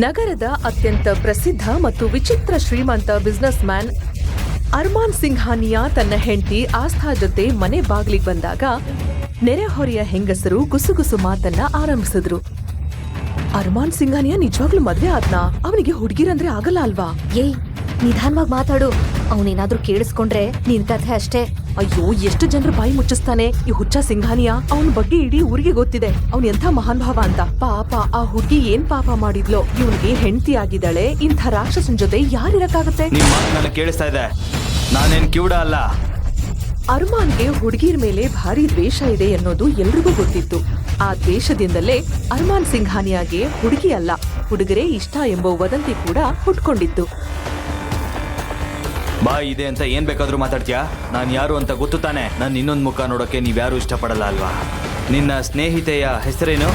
ನಗರದ ಅತ್ಯಂತ ಪ್ರಸಿದ್ಧ ಮತ್ತು ವಿಚಿತ್ರ ಶ್ರೀಮಂತ ಬಿಸ್ನೆಸ್ ಮ್ಯಾನ್ ಅರ್ಮಾನ್ ಸಿಂಘಾನಿಯಾ ತನ್ನ ಹೆಂಡತಿ ಆಸ್ಥಾ ಜೊತೆ ಮನೆ ಬಾಗ್ಲಿಗೆ ಬಂದಾಗ ನೆರೆಹೊರೆಯ ಹೆಂಗಸರು ಗುಸುಗುಸು ಮಾತನ್ನ ಆರಂಭಿಸಿದ್ರು. ಅರ್ಮಾನ್ ಸಿಂಘಾನಿಯಾ ನಿಜವಾಗ್ಲೂ ಮದ್ವೆ ಆದ್ನಾ? ಅವನಿಗೆ ಹುಡುಗಿರಂದ್ರೆ ಆಗಲ್ಲ ಅಲ್ವಾ? ಏಯ್, ನಿಧಾನವಾಗಿ ಮಾತಾಡು. ಅವನೇನಾದ್ರೂ ಕೇಳಿಸ್ಕೊಂಡ್ರೆ ನಿನ್ ಕಥೆ ಅಷ್ಟೇ. ಅಯ್ಯೋ, ಎಷ್ಟು ಜನರು ಬಾಯಿ ಮುಚ್ಚಿಸ್ತಾನೆ ಈ ಹುಚ್ಚ ಸಿಂಘಾನಿಯಾ. ಅವನ ಬಗ್ಗೆ ಇಡೀ ಊರಿಗೆ ಗೊತ್ತಿದೆ ಅವನ್ ಎಂಥ ಮಹಾನ್ ಭಾವ ಅಂತ. ಪಾಪ ಆ ಹುಡುಗಿ ಏನ್ ಪಾಪ ಮಾಡಿದ್ಲೋ, ಇವನಿಗೆ ಹೆಂಡತಿ ಆಗಿದ್ದಾಳೆ. ಇಂಥ ರಾಕ್ಷಸನ್ ಜೊತೆ ಯಾರಿರಕ್ಕಾಗತ್ತೆ? ನನಗೆ ಕೇಳಿಸ್ತಾ ಇದೆ, ನಾನೇನ್ ಕಿವುಡ ಅಲ್ಲ. ಅರ್ಮಾನ್ಗೆ ಹುಡುಗಿರ್ ಮೇಲೆ ಭಾರಿ ದ್ವೇಷ ಇದೆ ಅನ್ನೋದು ಎಲ್ರಿಗೂ ಗೊತ್ತಿತ್ತು. ಆ ದ್ವೇಷದಿಂದಲೇ ಅರ್ಮಾನ್ ಸಿಂಘಾನಿಯಾಗೆ ಹುಡುಗಿ ಅಲ್ಲ, ಹುಡುಗರೇ ಇಷ್ಟ ಎಂಬ ವದಂತಿ ಕೂಡ ಹುಟ್ಕೊಂಡಿತ್ತು. ಬಾ ಇದೆ ಅಂತ ಏನ್ ಬೇಕಾದ್ರೂ ಮಾತಾಡ್ತೀಯಾ? ನಾನ್ ಯಾರು ಅಂತ ಗೊತ್ತು ತಾನೆ. ನಾನು ಇನ್ನೊಂದು ಮುಖ ನೋಡೋಕೆ ನೀವ್ಯಾರು ಇಷ್ಟಪಡಲ್ಲ ಅಲ್ವಾ? ನಿನ್ನ ಸ್ನೇಹಿತೆಯ ಹೆಸರೇನು?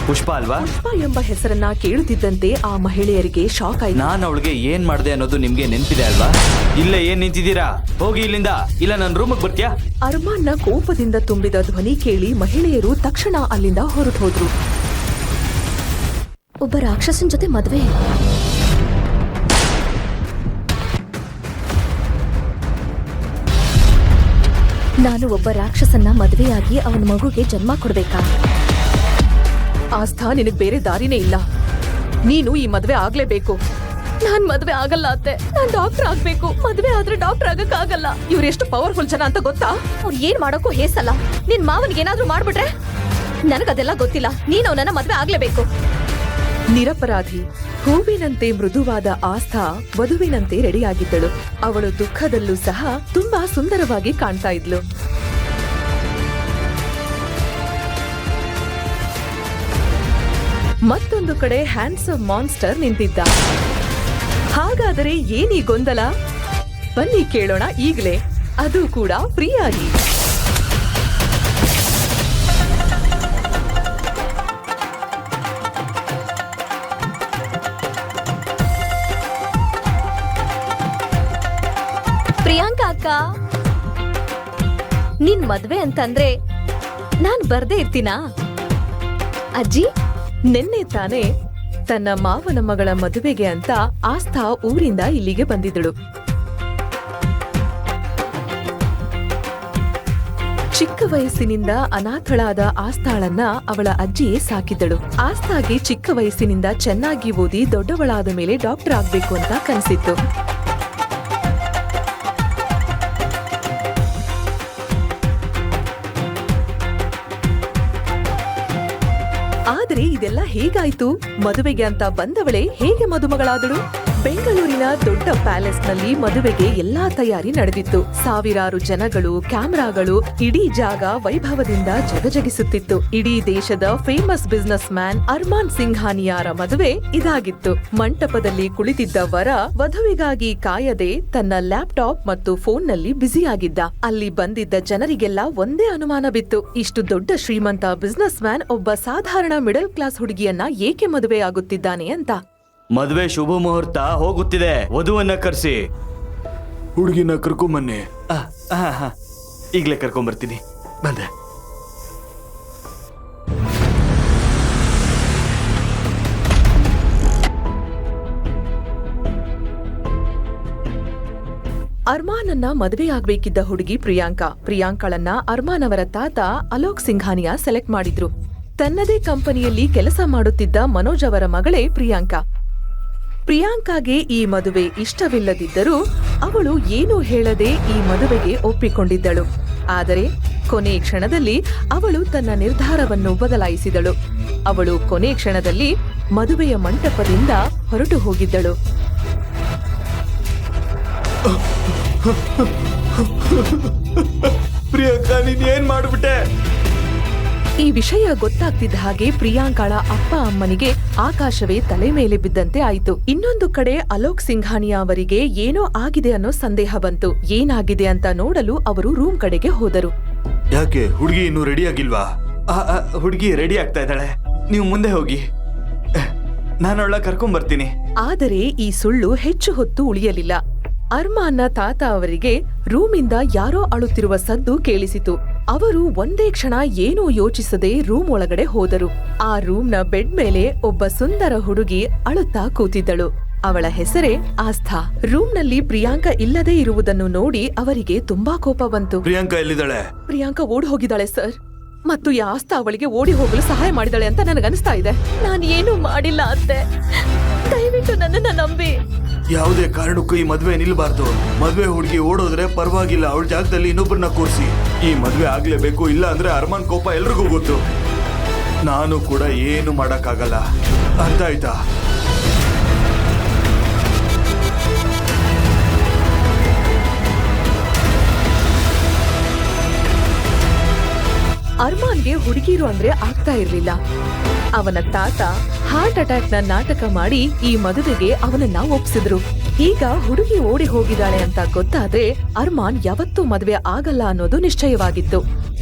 ಪುಷ್ಪ ಅಲ್ವಾ? ಪುಷ್ಪ ಎಂಬ ಹೆಸರನ್ನ ಕೇಳುತ್ತಿದ್ದಂತೆ ಆ ಮಹಿಳೆಯರಿಗೆ ಶಾಕ್ ಆಯ್ತು. ನಾನು ಅವಳಿಗೆ ಏನ್ ಮಾಡ್ದೆ ಅನ್ನೋದು ನಿಮ್ಗೆ ನೆನ್ಪಿದೆ ಅಲ್ವಾ? ಇಲ್ಲೇ ಏನ್ ನಿಂತಿದ್ದೀರಾ? ಹೋಗಿ ಇಲ್ಲಿಂದ, ಇಲ್ಲ ನನ್ನ ರೂಮಿಗೆ ಬರ್ತೀಯಾ? ಅರ್ಮಾನ್ನ ಕೋಪದಿಂದ ತುಂಬಿದ ಧ್ವನಿ ಕೇಳಿ ಮಹಿಳೆಯರು ತಕ್ಷಣ ಅಲ್ಲಿಂದ ಹೊರಟು ಹೋದ್ರು. ಒಬ್ಬ ರಾಕ್ಷಸನ್ ಜೊತೆ ಮದ್ವೆ? ನಾನು ಒಬ್ಬ ರಾಕ್ಷಸನ್ನ ಮದ್ವೆಯಾಗಿ ಅವನ ಮಗುಗೆ ಜನ್ಮ ಕೊಡ್ಬೇಕಾ? ಆಸ್ಥಾ, ನಿನಗ್ ಬೇರೆ ದಾರಿನೇ ಇಲ್ಲ. ನೀನು ಈ ಮದ್ವೆ ಆಗ್ಲೇಬೇಕು. ನಾನ್ ಮದ್ವೆ ಆಗಲ್ಲ ಅತ್ತೆ, ನಾನ್ ಡಾಕ್ಟರ್ ಆಗ್ಬೇಕು. ಮದ್ವೆ ಆದ್ರೆ ಡಾಕ್ಟರ್ ಆಗಕ್ಕಾಗಲ್ಲ. ಇವ್ರೆಷ್ಟು ಪವರ್ಫುಲ್ ಜನ ಅಂತ ಗೊತ್ತಾ? ಅವ್ರು ಏನ್ ಮಾಡೋಕ್ಕೂ ಹೇಸಲ್ಲ. ನಿನ್ ಮಾವನ್ಗೆ ಏನಾದ್ರೂ ಮಾಡ್ಬಿಟ್ರೆ? ನನಗದೆಲ್ಲ ಗೊತ್ತಿಲ್ಲ. ನೀನ್ ಅವನನ್ನ ಮದ್ವೆ ಆಗ್ಲೇಬೇಕು. ನಿರಪರಾಧಿ ಹೂವಿನಂತೆ ಮೃದುವಾದ ಆಸ್ಥಾ ವಧುವಿನಂತೆ ರೆಡಿಯಾಗಿದ್ದಳು. ಅವಳು ದುಃಖದಲ್ಲೂ ಸಹ ತುಂಬಾ ಸುಂದರವಾಗಿ ಕಾಣ್ತಾ ಇದ್ಲು. ಮತ್ತೊಂದು ಕಡೆ ಹ್ಯಾಂಡ್ಸಮ್ ಮಾನ್ಸ್ಟರ್ ನಿಂತಿದ್ದ. ಹಾಗಾದರೆ ಏನೀ ಗೊಂದಲ? ಬನ್ನಿ ಕೇಳೋಣ ಈಗ್ಲೇ, ಅದು ಕೂಡ ಫ್ರೀಯಾಗಿ. ಪ್ರಿಯಾಂಕಾ ಅಕ್ಕ, ನಿನ್ ಮದ್ವೆ ಅಂತಂದ್ರೆ ನಾನ್ ಬರ್ದೇ ಇರ್ತೀನಾ? ಅಜ್ಜಿ, ನಿನ್ನೆ ತಾನೇ ತನ್ನ ಮಾವನ ಮಗಳ ಮದುವೆಗೆ ಅಂತ ಆಸ್ಥಾ ಊರಿಂದ ಇಲ್ಲಿಗೆ ಬಂದಿದ್ದಳು. ಚಿಕ್ಕ ವಯಸ್ಸಿನಿಂದ ಅನಾಥಳಾದ ಆಸ್ಥಾಳನ್ನ ಅವಳ ಅಜ್ಜಿಯೇ ಸಾಕಿದ್ದಳು. ಆಸ್ಥಾಗೆ ಚಿಕ್ಕ ವಯಸ್ಸಿನಿಂದ ಚೆನ್ನಾಗಿ ಓದಿ ದೊಡ್ಡವಳಾದ ಮೇಲೆ ಡಾಕ್ಟರ್ ಆಗ್ಬೇಕು ಅಂತ ಕನಸಿತ್ತು. ಆದರೆ ಇದೆಲ್ಲ ಹೇಗಾಯ್ತು? ಮದುವೆಗೆ ಅಂತ ಬಂದವಳೆ ಹೇಗೆ ಮದುಮಗಳಾದಳು? ಬೆಂಗಳೂರಿನ ದೊಡ್ಡ ಪ್ಯಾಲೇಸ್ ನಲ್ಲಿ ಮದುವೆಗೆ ಎಲ್ಲಾ ತಯಾರಿ ನಡೆದಿತ್ತು. ಸಾವಿರಾರು ಜನಗಳು, ಕ್ಯಾಮೆರಾಗಳು, ಇಡೀ ಜಾಗ ವೈಭವದಿಂದ ಜಗಜಗಿಸುತ್ತಿತ್ತು. ಇಡೀ ದೇಶದ ಫೇಮಸ್ ಬಿಸ್ನೆಸ್ ಮ್ಯಾನ್ ಅರ್ಮಾನ್ ಸಿಂಘಾನಿಯಾರ ಮದುವೆ ಇದಾಗಿತ್ತು. ಮಂಟಪದಲ್ಲಿ ಕುಳಿತಿದ್ದ ವರ ವಧುವಿಗಾಗಿ ಕಾಯದೆ ತನ್ನ ಲ್ಯಾಪ್ಟಾಪ್ ಮತ್ತು ಫೋನ್ನಲ್ಲಿ ಬ್ಯುಸಿಯಾಗಿದ್ದ. ಅಲ್ಲಿ ಬಂದಿದ್ದ ಜನರಿಗೆಲ್ಲ ಒಂದೇ ಅನುಮಾನ ಬಿತ್ತು, ಇಷ್ಟು ದೊಡ್ಡ ಶ್ರೀಮಂತ ಬಿಸ್ನೆಸ್ ಮ್ಯಾನ್ ಒಬ್ಬ ಸಾಧಾರಣ ಮಿಡಲ್ ಕ್ಲಾಸ್ ಹುಡುಗಿಯನ್ನ ಏಕೆ ಮದುವೆ ಆಗುತ್ತಿದ್ದಾನೆ ಅಂತ. ಮದುವೆ ಶುಭ ಮುಹೂರ್ತ ಹೋಗುತ್ತಿದೆ, ವಧುವನ್ನ ಕರ್ಸಿ. ಹುಡುಗಿನ ಕರ್ಕೊಂಬನ್ನಿ. ಈಗ್ಲೇ ಕರ್ಕೊಂಬರ್ತೀನಿ. ಬಂದೆ. ಅರ್ಮಾನನ್ನ ಮದುವೆಯಾಗಬೇಕಿದ್ದ ಹುಡುಗಿ ಪ್ರಿಯಾಂಕಾಳನ್ನ ಅರ್ಮಾನ್ ಅವರ ತಾತ ಅಲೋಕ್ ಸಿಂಘಾನಿಯಾ ಸೆಲೆಕ್ಟ್ ಮಾಡಿದ್ರು. ತನ್ನದೇ ಕಂಪನಿಯಲ್ಲಿ ಕೆಲಸ ಮಾಡುತ್ತಿದ್ದ ಮನೋಜ್ ಅವರ ಮಗಳೇ ಪ್ರಿಯಾಂಕಾಗೆ ಈ ಮದುವೆ ಇಷ್ಟವಿಲ್ಲದಿದ್ದರೂ ಅವಳು ಏನೂ ಹೇಳದೆ ಈ ಮದುವೆಗೆ ಒಪ್ಪಿಕೊಂಡಿದ್ದಳು. ಆದರೆ ಕೊನೆ ಕ್ಷಣದಲ್ಲಿ ಅವಳು ತನ್ನ ನಿರ್ಧಾರವನ್ನು ಬದಲಾಯಿಸಿದಳು. ಅವಳು ಕೊನೆ ಕ್ಷಣದಲ್ಲಿ ಮದುವೆಯ ಮಂಟಪದಿಂದ ಹೊರಟು ಹೋಗಿದ್ದಳು. ಪ್ರಿಯಾಂಕಾ, ನೀನ್ ಏನ್ ಮಾಡ್ಬಿಟ್ಟೆ? ಈ ವಿಷಯ ಗೊತ್ತಾಗ್ತಿದ್ದ ಹಾಗೆ ಪ್ರಿಯಾಂಕಾಳ ಅಪ್ಪ ಅಮ್ಮನಿಗೆ ಆಕಾಶವೇ ತಲೆ ಮೇಲೆ ಬಿದ್ದಂತೆ ಆಯಿತು. ಇನ್ನೊಂದು ಕಡೆ ಅಲೋಕ್ ಸಿಂಘಾನಿಯಾ ಅವರಿಗೆ ಏನೋ ಆಗಿದೆ ಅನ್ನೋ ಸಂದೇಹ ಬಂತು. ಏನಾಗಿದೆ ಅಂತ ನೋಡಲು ಅವರು ರೂಮ್ ಕಡೆಗೆ ಹೋದರು. ಯಾಕೆ ಹುಡುಗಿ ಇನ್ನೂ ರೆಡಿ ಆಗಿಲ್ವಾ? ಹುಡುಗಿ ರೆಡಿ ಆಗ್ತಾ ಇದ್ದಾಳೆ, ನೀವು ಮುಂದೆ ಹೋಗಿ, ನಾನು ಅವಳ ಕರ್ಕೊಂಬರ್ತೀನಿ. ಆದರೆ ಈ ಸುಳ್ಳು ಹೆಚ್ಚು ಹೊತ್ತು ಉಳಿಯಲಿಲ್ಲ. ಅರ್ಮಾನ್ನ ತಾತ ಅವರಿಗೆ ರೂಮಿಂದ ಯಾರೋ ಅಳುತ್ತಿರುವ ಸದ್ದು ಕೇಳಿಸಿತು. ಅವರು ಒಂದೇ ಕ್ಷಣ ಏನೂ ಯೋಚಿಸದೆ ರೂಮ್ ಒಳಗಡೆ ಹೋದರು. ಆ ರೂಮ್ನ ಬೆಡ್ ಮೇಲೆ ಒಬ್ಬ ಸುಂದರ ಹುಡುಗಿ ಅಳುತ್ತಾ ಕೂತಿದ್ದಳು. ಅವಳ ಹೆಸರೇ ಆಸ್ಥಾ. ರೂಮ್ನಲ್ಲಿ ಪ್ರಿಯಾಂಕಾ ಇಲ್ಲದೆ ಇರುವುದನ್ನು ನೋಡಿ ಅವರಿಗೆ ತುಂಬಾ ಕೋಪ ಬಂತು. ಪ್ರಿಯಾಂಕಾ ಎಲ್ಲಿದ್ದಾಳೆ? ಪ್ರಿಯಾಂಕಾ ಓಡಿ ಹೋಗಿದ್ದಾಳೆ ಸರ್. ಮತ್ತು ಈ ಆಸ್ಥಾ ಅವಳಿಗೆ ಓಡಿ ಹೋಗಲು ಸಹಾಯ ಮಾಡಿದಾಳೆ ಅಂತ ನನಗನ್ನಿಸ್ತಾ ಇದೆ. ನಾನು ಏನೂ ಮಾಡಿಲ್ಲ ಅತ್ತೆ, ದಯವಿಟ್ಟು ನನ್ನನ್ನ ನಂಬಿ. ಯಾವುದೇ ಕಾರಣಕ್ಕೂ ಈ ಮದ್ವೆ ನಿಲ್ಬಾರ್ದು. ಮದ್ವೆ ಹುಡುಗಿ ಓಡೋದ್ರೆ ಪರವಾಗಿಲ್ಲ, ಅವಳ ಜಾಗದಲ್ಲಿ ಇನ್ನೊಬ್ಬರನ್ನ ಕೂರಿಸಿ. ಈ ಮದ್ವೆ ಆಗ್ಲೇಬೇಕು, ಇಲ್ಲ ಅಂದ್ರೆ ಅರ್ಮಾನ್ ಕೋಪ ಎಲ್ರಿಗೂ ಗೊತ್ತು. ನಾನು ಕೂಡ ಏನು ಮಾಡಕ್ಕಾಗಲ್ಲ, ಅರ್ಥ ಆಯ್ತಾ? ಅರ್ಮಾನ್ಗೆ ಹುಡುಗಿರು ಅಂದ್ರೆ ಆಗ್ತಾ ಇರ್ಲಿಲ್ಲ. ಅವನ ತಾತ ಹಾರ್ಟ್ ಅಟ್ಯಾಕ್ ನ ನಾಟಕ ಮಾಡಿ ಈ ಮದುವೆಗೆ ಅವನನ್ನ ಒಪ್ಸಿದ್ರು. ಈಗ ಹುಡುಗಿ ಓಡಿ ಹೋಗಿದ್ದಾಳೆ ಅಂತ ಗೊತ್ತಾದ್ರೆ ಅರ್ಮಾನ್ ಯಾವತ್ತೂ ಮದುವೆ ಆಗಲ್ಲ ಅನ್ನೋದು ನಿಶ್ಚಯವಾಗಿತ್ತು.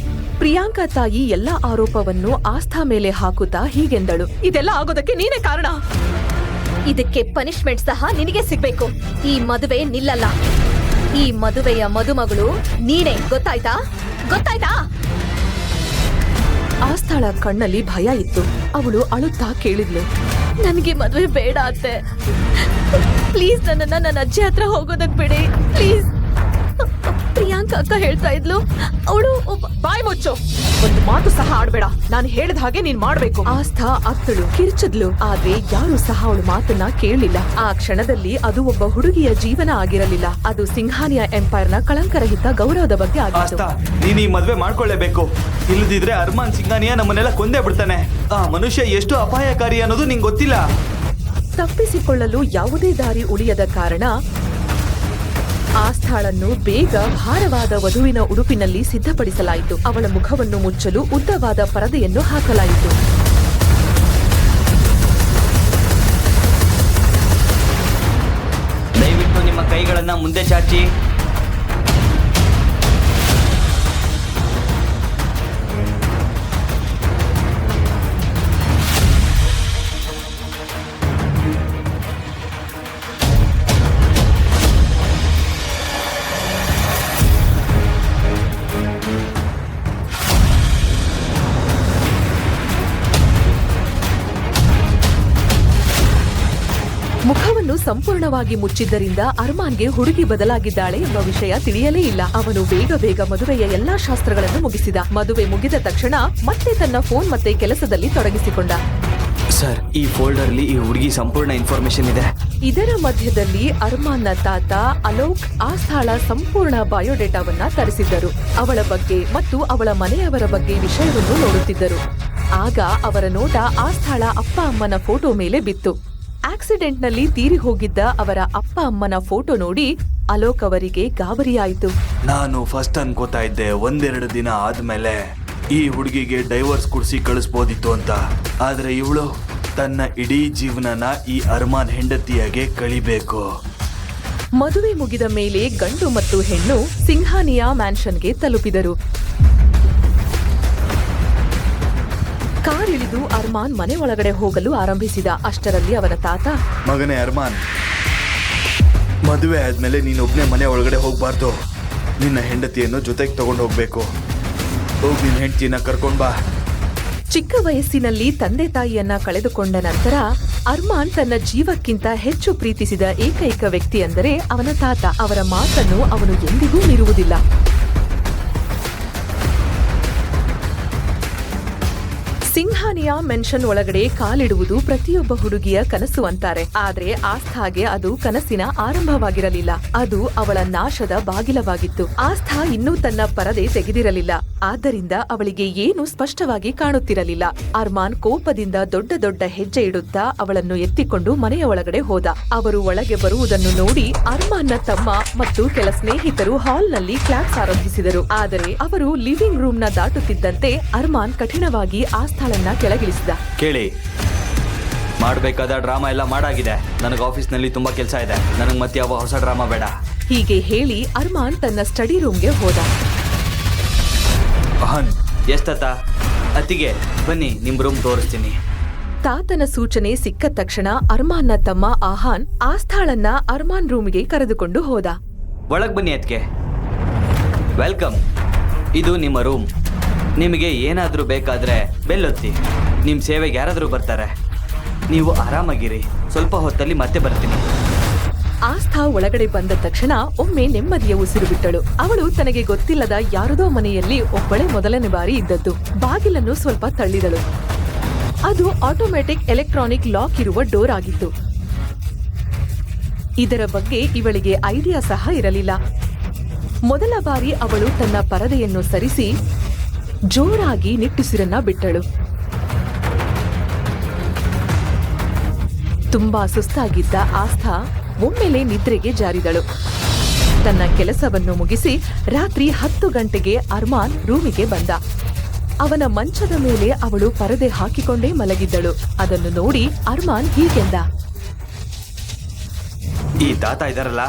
ಪ್ರಿಯಾಂಕಾ ತಾಯಿ ಎಲ್ಲಾ ಆರೋಪವನ್ನು ಆಸ್ಥಾ ಮೇಲೆ ಹಾಕುತ್ತಾ ಹೀಗೆಂದಳು, ಇದೆಲ್ಲ ಆಗೋದಕ್ಕೆ ನೀನೇ ಕಾರಣ. ಇದಕ್ಕೆ ಪನಿಷ್ಮೆಂಟ್ ಸಹ ನಿನಗೆ ಸಿಗ್ಬೇಕು. ಈ ಮದುವೆ ನಿಲ್ಲಲ್ಲ. ಈ ಮದುವೆಯ ಮದುಮಗಳು ನೀನೇ, ಗೊತ್ತಾಯ್ತಾ? ಗೊತ್ತಾಯ್ತಾ? ಆಸ್ಥಾಳ ಕಣ್ಣಲ್ಲಿ ಭಯ ಇತ್ತು. ಅವಳು ಅಳುತ್ತಾ ಕೇಳಿದ್ಲು, ನನಗೆ ಮದುವೆ ಬೇಡ ಅತ್ತೆ. ಪ್ಲೀಸ್ ನನ್ನನ್ನ ನನ್ನ ಅಜ್ಜಿ ಹತ್ರ ಹೋಗೋದಕ್ ಬಿಡಿ ಪ್ಲೀಸ್. ಪ್ರಿಯಾಂಕಾ ಅಕ್ಕ ಹೇಳ್ತಾ ಇದ್ಲು, ಅವಳು ಬಾಯ್ ಮುಚ್ಚು, ಒಂದು ಮಾತು ಸಹ ಆಡ್ಬೇಡ. ನಾನು ಹೇಳಿದ ಹಾಗೆ ನೀನ್ ಮಾಡ್ಬೇಕು. ಆಸ್ಥಾ ಅತ್ತಳು, ಕಿರ್ಚಿದ್ಲು. ಆದ್ರೆ ಯಾರು ಸಹ ಅವಳು ಮಾತನ್ನ ಕೇಳಲಿಲ್ಲ. ಆ ಕ್ಷಣದಲ್ಲಿ ಅದು ಒಬ್ಬ ಹುಡುಗಿಯ ಜೀವನ ಆಗಿರಲಿಲ್ಲ, ಅದು ಸಿಂಘಾನಿಯಾ ಎಂಪೈರ್ ನ ಕಳಂಕರಹಿತ ಗೌರವದ ಬಗ್ಗೆ ಆಗಿತ್ತು. ಆಸ್ಥಾ, ನೀನ್ ಈ ಮದ್ವೆ ಮಾಡ್ಕೊಳ್ಳೇಬೇಕು. ಇಲ್ಲದಿದ್ರೆ ಅರ್ಮಾನ್ ಸಿಂಘಾನಿಯಾ ನಮ್ಮನ್ನೆಲ್ಲ ಕೊಂದೇ ಬಿಡ್ತಾನೆ. ಆ ಮನುಷ್ಯ ಎಷ್ಟು ಅಪಾಯಕಾರಿ ಅನ್ನೋದು ನಿಂಗೆ ಗೊತ್ತಿಲ್ಲ. ತಪ್ಪಿಸಿಕೊಳ್ಳಲು ಯಾವುದೇ ದಾರಿ ಉಳಿಯದ ಕಾರಣ ಆಸ್ಥಾಳನ್ನು ಬೇಗ ಭಾರವಾದ ವಧುವಿನ ಉಡುಪಿನಲ್ಲಿ ಸಿದ್ಧಪಡಿಸಲಾಯಿತು. ಅವಳ ಮುಖವನ್ನು ಮುಚ್ಚಲು ಉದ್ದವಾದ ಪರದೆಯನ್ನು ಹಾಕಲಾಯಿತು. ದಯವಿಟ್ಟು ನಿಮ್ಮ ಕೈಗಳನ್ನ ಮುಂದೆ ಚಾಚಿ. ಮುಖವನ್ನು ಸಂಪೂರ್ಣವಾಗಿ ಮುಚ್ಚಿದ್ದರಿಂದ ಅರ್ಮಾನ್ಗೆ ಹುಡುಗಿ ಬದಲಾಗಿದ್ದಾಳೆ ಎಂಬ ವಿಷಯ ತಿಳಿಯಲೇ ಇಲ್ಲ. ಅವನು ಬೇಗ ಮದುವೆಯ ಎಲ್ಲಾ ಶಾಸ್ತ್ರಗಳನ್ನು ಮುಗಿಸಿದ. ಮದುವೆ ಮುಗಿದ ತಕ್ಷಣ ಮತ್ತೆ ತನ್ನ ಫೋನ್ ಮತ್ತೆ ಕೆಲಸದಲ್ಲಿ ತೊಡಗಿಸಿಕೊಂಡ. ಸರ್, ಈ ಫೋಲ್ಡರ್ಲಿ ಈ ಹುಡುಗಿ ಸಂಪೂರ್ಣ ಇನ್ಫಾರ್ಮೇಶನ್ ಇದೆ. ಇದರ ಮಧ್ಯದಲ್ಲಿ ಅರ್ಮಾನ್ನ ತಾತ ಅಲೋಕ್ ಆಸ್ಥಾಳ ಸಂಪೂರ್ಣ ಬಯೋಡೇಟಾವನ್ನ ತರಿಸಿದ್ದರು. ಅವಳ ಬಗ್ಗೆ ಮತ್ತು ಅವಳ ಮನೆಯವರ ಬಗ್ಗೆ ವಿಷಯವನ್ನು ನೋಡುತ್ತಿದ್ದರು. ಆಗ ಅವರ ನೋಟ ಆಸ್ಥಾಳ ಅಪ್ಪ ಅಮ್ಮನ ಫೋಟೋ ಮೇಲೆ ಬಿತ್ತು. ಆಕ್ಸಿಡೆಂಟ್ ನಲ್ಲಿ ತೀರಿ ಹೋಗಿದ್ದ ಅವರ ಅಪ್ಪ ಅಮ್ಮನ ಫೋಟೋ ನೋಡಿ ಅಲೋಕ್ ಅವರಿಗೆ ಗಾಬರಿಯಾಯಿತು. ನಾನು ಫಸ್ಟ್ ಅನ್ಕೋತಾ ಇದ್ದೆ ಒಂದೆರಡು ದಿನ ಆದ್ಮೇಲೆ ಈ ಹುಡುಗಿಗೆ ಡೈವರ್ಸ್ ಕುಡಿಸಿ ಕಳಿಸ್ಬೋದಿತ್ತು ಅಂತ. ಆದ್ರೆ ಇವಳು ತನ್ನ ಇಡೀ ಜೀವನನ ಈ ಅರ್ಮಾನ್ ಹೆಂಡತಿಯಾಗೆ ಕಳಿಬೇಕು. ಮದುವೆ ಮುಗಿದ ಮೇಲೆ ಗಂಡು ಮತ್ತು ಹೆಣ್ಣು ಸಿಂಘಾನಿಯಾ ಮ್ಯಾನ್ಷನ್ಗೆ ತಲುಪಿದರು. ಕಾರ್ ಇಳಿದು ಅರ್ಮಾನ್ ಮನೆ ಒಳಗಡೆ ಹೋಗಲು ಆರಂಭಿಸಿದ. ಅಷ್ಟರಲ್ಲಿ ಅವನ ತಾತ, ಮಗನೇ ಅರ್ಮಾನ್, ಮದುವೆ ಆದ್ಮೇಲೆ ನೀನೊಬ್ನೇ ಮನೆ ಒಳಗಡೆ ಹೋಗ್ಬಾರ್ದು. ನಿನ್ನ ಹೆಂಡತಿಯನ್ನು ಜೊತೆಗೆ ತಗೊಂಡು ಹೋಗ್ಬೇಕು. ಹೋಗಿ ನಿನ್ನ ಹೆಂಡತಿನ ಕರ್ಕೊಂಡ್ ಬಾ. ಚಿಕ್ಕ ವಯಸ್ಸಿನಲ್ಲಿ ತಂದೆ ತಾಯಿಯನ್ನ ಕಳೆದುಕೊಂಡ ನಂತರ ಅರ್ಮಾನ್ ತನ್ನ ಜೀವಕ್ಕಿಂತ ಹೆಚ್ಚು ಪ್ರೀತಿಸಿದ ಏಕೈಕ ವ್ಯಕ್ತಿ ಅಂದರೆ ಅವನ ತಾತ. ಅವರ ಮಾತನ್ನು ಅವನು ಎಂದಿಗೂ ಮೀರುವುದಿಲ್ಲ. ಸಿಂಘಾನಿಯಾ ಮೆನ್ಷನ್ ಒಳಗಡೆ ಕಾಲಿಡುವುದು ಪ್ರತಿಯೊಬ್ಬ ಹುಡುಗಿಯ ಕನಸು ಅಂತಾರೆ. ಆದ್ರೆ ಆಸ್ಥಾಗೆ ಅದು ಕನಸಿನ ಆರಂಭವಾಗಿರಲಿಲ್ಲ, ಅದು ಅವಳ ನಾಶದ ಬಾಗಿಲವಾಗಿತ್ತು. ಆಸ್ಥಾ ಇನ್ನೂ ತನ್ನ ಪರದೆ ತೆಗೆದಿರಲಿಲ್ಲ, ಆದ್ದರಿಂದ ಅವಳಿಗೆ ಏನು ಸ್ಪಷ್ಟವಾಗಿ ಕಾಣುತ್ತಿರಲಿಲ್ಲ. ಅರ್ಮಾನ್ ಕೋಪದಿಂದ ದೊಡ್ಡ ಹೆಜ್ಜೆ ಇಡುತ್ತಾ ಅವಳನ್ನು ಎತ್ತಿಕೊಂಡು ಮನೆಯ ಒಳಗಡೆ ಹೋದ. ಅವರು ಒಳಗೆ ಬರುವುದನ್ನು ನೋಡಿ ಅರ್ಮಾನ್ನ ತಮ್ಮ ಮತ್ತು ಕೆಲ ಸ್ನೇಹಿತರು ಹಾಲ್ನಲ್ಲಿ ಕ್ಲಾಪ್ಸ್ ಆರಂಭಿಸಿದರು. ಆದರೆ ಅವರು ಲಿವಿಂಗ್ ರೂಮ್ ನ ದಾಟುತ್ತಿದ್ದಂತೆ ಅರ್ಮಾನ್ ಕಠಿಣವಾಗಿ ಆಸ್ಥಾಳನ್ನ ಕೆಳಗಿಳಿಸಿದ. ಕೇಳಿ, ಮಾಡಬೇಕಾದ ಡ್ರಾಮಾ ಎಲ್ಲ ಮಾಡಾಗಿದೆ. ನನಗೆ ಆಫೀಸ್ನಲ್ಲಿ ತುಂಬಾ ಕೆಲಸ ಇದೆ. ನನಗೆ ಮತ್ತೆ ಯಾವ ಹೊಸ ಡ್ರಾಮಾ ಬೇಡ. ಹೀಗೆ ಹೇಳಿ ಅರ್ಮಾನ್ ತನ್ನ ಸ್ಟಡಿ ರೂಮ್ಗೆ ಹೋದ. ಎಷ್ಟತ್ತ ಅತ್ತಿಗೆ, ಬನ್ನಿ ನಿಮ್ ರೂಮ್ ತೋರಿಸ್ತೀನಿ. ತಾತನ ಸೂಚನೆ ಸಿಕ್ಕ ತಕ್ಷಣ ಅರ್ಮಾನ್ನ ತಮ್ಮ ಆಹಾನ್ ಆಸ್ಥಾಳನ್ನ ಅರ್ಮಾನ್ ರೂಮ್ಗೆ ಕರೆದುಕೊಂಡು ಹೋದ. ಒಳಗ್ ಬನ್ನಿ ಅತ್ತಿಗೆ. ವೆಲ್ಕಮ್. ಇದು ನಿಮ್ಮ ರೂಮ್. ನಿಮಗೆ ಏನಾದರೂ ಬೇಕಾದರೆ ಬೆಲ್ಲೊತ್ತಿ. ನಿಮ್ಮ ಸೇವೆಗೆ ಯಾರಾದರೂ ಬರ್ತಾರೆ. ನೀವು ಆರಾಮಾಗಿರಿ. ಸ್ವಲ್ಪ ಹೊತ್ತಲ್ಲಿ ಮತ್ತೆ ಬರ್ತೀನಿ. ಆಸ್ಥಾ ಒಳಗಡೆ ಬಂದ ತಕ್ಷಣ ಒಮ್ಮೆ ನೆಮ್ಮದಿಯ ಉಸಿರು ಬಿಟ್ಟಳು. ಅವಳು ತನಗೆ ಗೊತ್ತಿಲ್ಲದ ಯಾರದೋ ಮನೆಯಲ್ಲಿ ಒಬ್ಬಳೇ ಮೊದಲನೇ ಬಾರಿ ಇದ್ದದ್ದು. ಬಾಗಿಲನ್ನು ಸ್ವಲ್ಪ ತಳ್ಳಿದಳು. ಅದು ಆಟೋಮ್ಯಾಟಿಕ್ ಎಲೆಕ್ಟ್ರಾನಿಕ್ ಲಾಕ್ ಇರುವ ಡೋರ್ ಆಗಿತ್ತು. ಇದರ ಬಗ್ಗೆ ಇವಳಿಗೆ ಐಡಿಯಾ ಸಹ ಇರಲಿಲ್ಲ. ಮೊದಲ ಬಾರಿ ಅವಳು ತನ್ನ ಪರದೆಯನ್ನು ಸರಿಸಿ ಜೋರಾಗಿ ನಿಟ್ಟುಸಿರನ್ನ ಬಿಟ್ಟಳು. ತುಂಬಾ ಸುಸ್ತಾಗಿದ್ದ ಆಸ್ಥಾ ಒಮ್ಮೆಲೆ ನಿದ್ರೆಗೆ ಜಾರಿದಳು. ತನ್ನ ಕೆಲಸವನ್ನು ಮುಗಿಸಿ ರಾತ್ರಿ 10 ಗಂಟೆಗೆ ಅರ್ಮಾನ್ ರೂಮಿಗೆ ಬಂದ. ಅವನ ಮಂಚದ ಮೇಲೆ ಅವಳು ಪರದೆ ಹಾಕಿಕೊಂಡೇ ಮಲಗಿದ್ದಳು. ಅದನ್ನು ನೋಡಿ ಅರ್ಮಾನ್ ಹೀಗೆಂದ, ಈ ತಾತ ಇದಾರಲ್ಲ,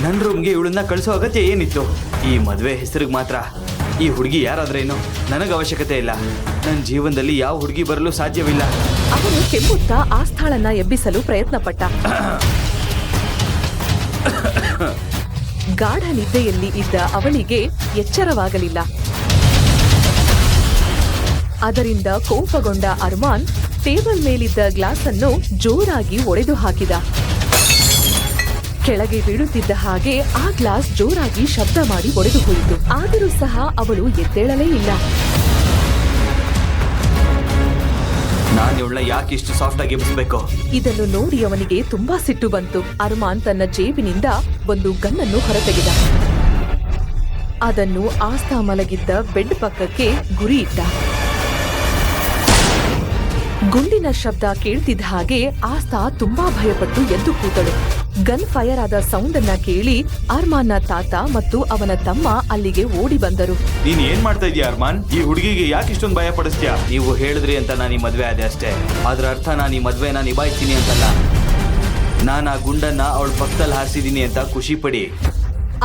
ನನ್ನ ರೂಮ್ಗೆ ಇವಳನ್ನ ಕಳಿಸೋ ಅಗತ್ಯ ಏನಿತ್ತು? ಈ ಮದುವೆ ಹೆಸರಿಗೆ ಮಾತ್ರ. ಈ ಹುಡುಗಿ ಯಾರಾದ್ರೇನು, ನನಗೆ ಅವಶ್ಯಕತೆ ಇಲ್ಲ. ನನ್ನ ಜೀವನದಲ್ಲಿ ಯಾವ ಹುಡುಗಿ ಬರಲು ಸಾಧ್ಯವಿಲ್ಲ. ಅವನು ಕೆಮ್ಮುತ್ತಾ ಆಸ್ಥಾಳನ್ನ ಎಬ್ಬಿಸಲು ಪ್ರಯತ್ನಪಟ್ಟ. ಗಾಢ ನಿದ್ದೆಯಲ್ಲಿ ಇದ್ದ ಅವಳಿಗೆ ಎಚ್ಚರವಾಗಲಿಲ್ಲ. ಅದರಿಂದ ಕೋಪಗೊಂಡ ಅರ್ಮಾನ್ ಟೇಬಲ್ ಮೇಲಿದ್ದ ಗ್ಲಾಸ್ ಅನ್ನು ಜೋರಾಗಿ ಒಡೆದು ಹಾಕಿದ. ಕೆಳಗೆ ಬೀಳುತ್ತಿದ್ದ ಹಾಗೆ ಆ ಗ್ಲಾಸ್ ಜೋರಾಗಿ ಶಬ್ದ ಮಾಡಿ ಒಡೆದು ಹೋಯಿತು. ಆದರೂ ಸಹ ಅವಳು ಎದ್ದೇಳಲೇ ಇಲ್ಲ. ನಾನು ಇವಳ ಯಾಕೆ ಇಷ್ಟು ಸಾಫ್ಟ್ ಆಗಿ ಎಬ್ಬಿಸ್ಬೇಕು? ಇದನ್ನು ನೋಡಿ ಅವನಿಗೆ ತುಂಬಾ ಸಿಟ್ಟು ಬಂತು. ಅರ್ಮಾನ್ ತನ್ನ ಜೇಬಿನಿಂದ ಒಂದು ಗನ್ನನ್ನು ಹೊರತೆಗೆದ. ಅದನ್ನು ಆಸ್ಥಾ ಮಲಗಿದ್ದ ಬೆಡ್ ಪಕ್ಕಕ್ಕೆ ಗುರಿ ಇಟ್ಟ. ಗುಂಡಿನ ಶಬ್ದ ಕೇಳ್ತಿದ್ದ ಹಾಗೆ ಆಸ್ಥಾ ತುಂಬಾ ಭಯಪಟ್ಟು ಎದ್ದು ಕೂತಳು. ಗನ್ ಫೈರ್ ಆದ ಸೌಂಡ್ ಅನ್ನ ಕೇಳಿ ಅರ್ಮಾನ್ನ ತಾತ ಮತ್ತು ಅವನ ತಮ್ಮ ಅಲ್ಲಿಗೆ ಓಡಿ ಬಂದರು. ನೀನ್ ಏನ್ ಮಾಡ್ತಾ ಇದೀಯ ಅರ್ಮಾನ್? ಈ ಹುಡುಗಿಗೆ ಯಾಕೆ ಇಷ್ಟೊಂದು ಭಯ ಪಡಿಸ್ತೀಯ? ನೀವು ಹೇಳಿದ್ರಿ ಅಂತ ನಾನು ಈ ಮದ್ವೆ ಆದೆ ಅಷ್ಟೇ. ಅದ್ರ ಅರ್ಥ ನಾನು ಈ ಮದ್ವೆನ ನಿಭಾಯಿಸ್ತೀನಿ ಅಂತಲ್ಲ. ನಾನು ಆ ಗುಂಡನ್ನ ಅವಳ ಪಕ್ಕದಲ್ಲಿ ಹಾರಿಸಿದೀನಿ ಅಂತ ಖುಷಿ ಪಡಿ.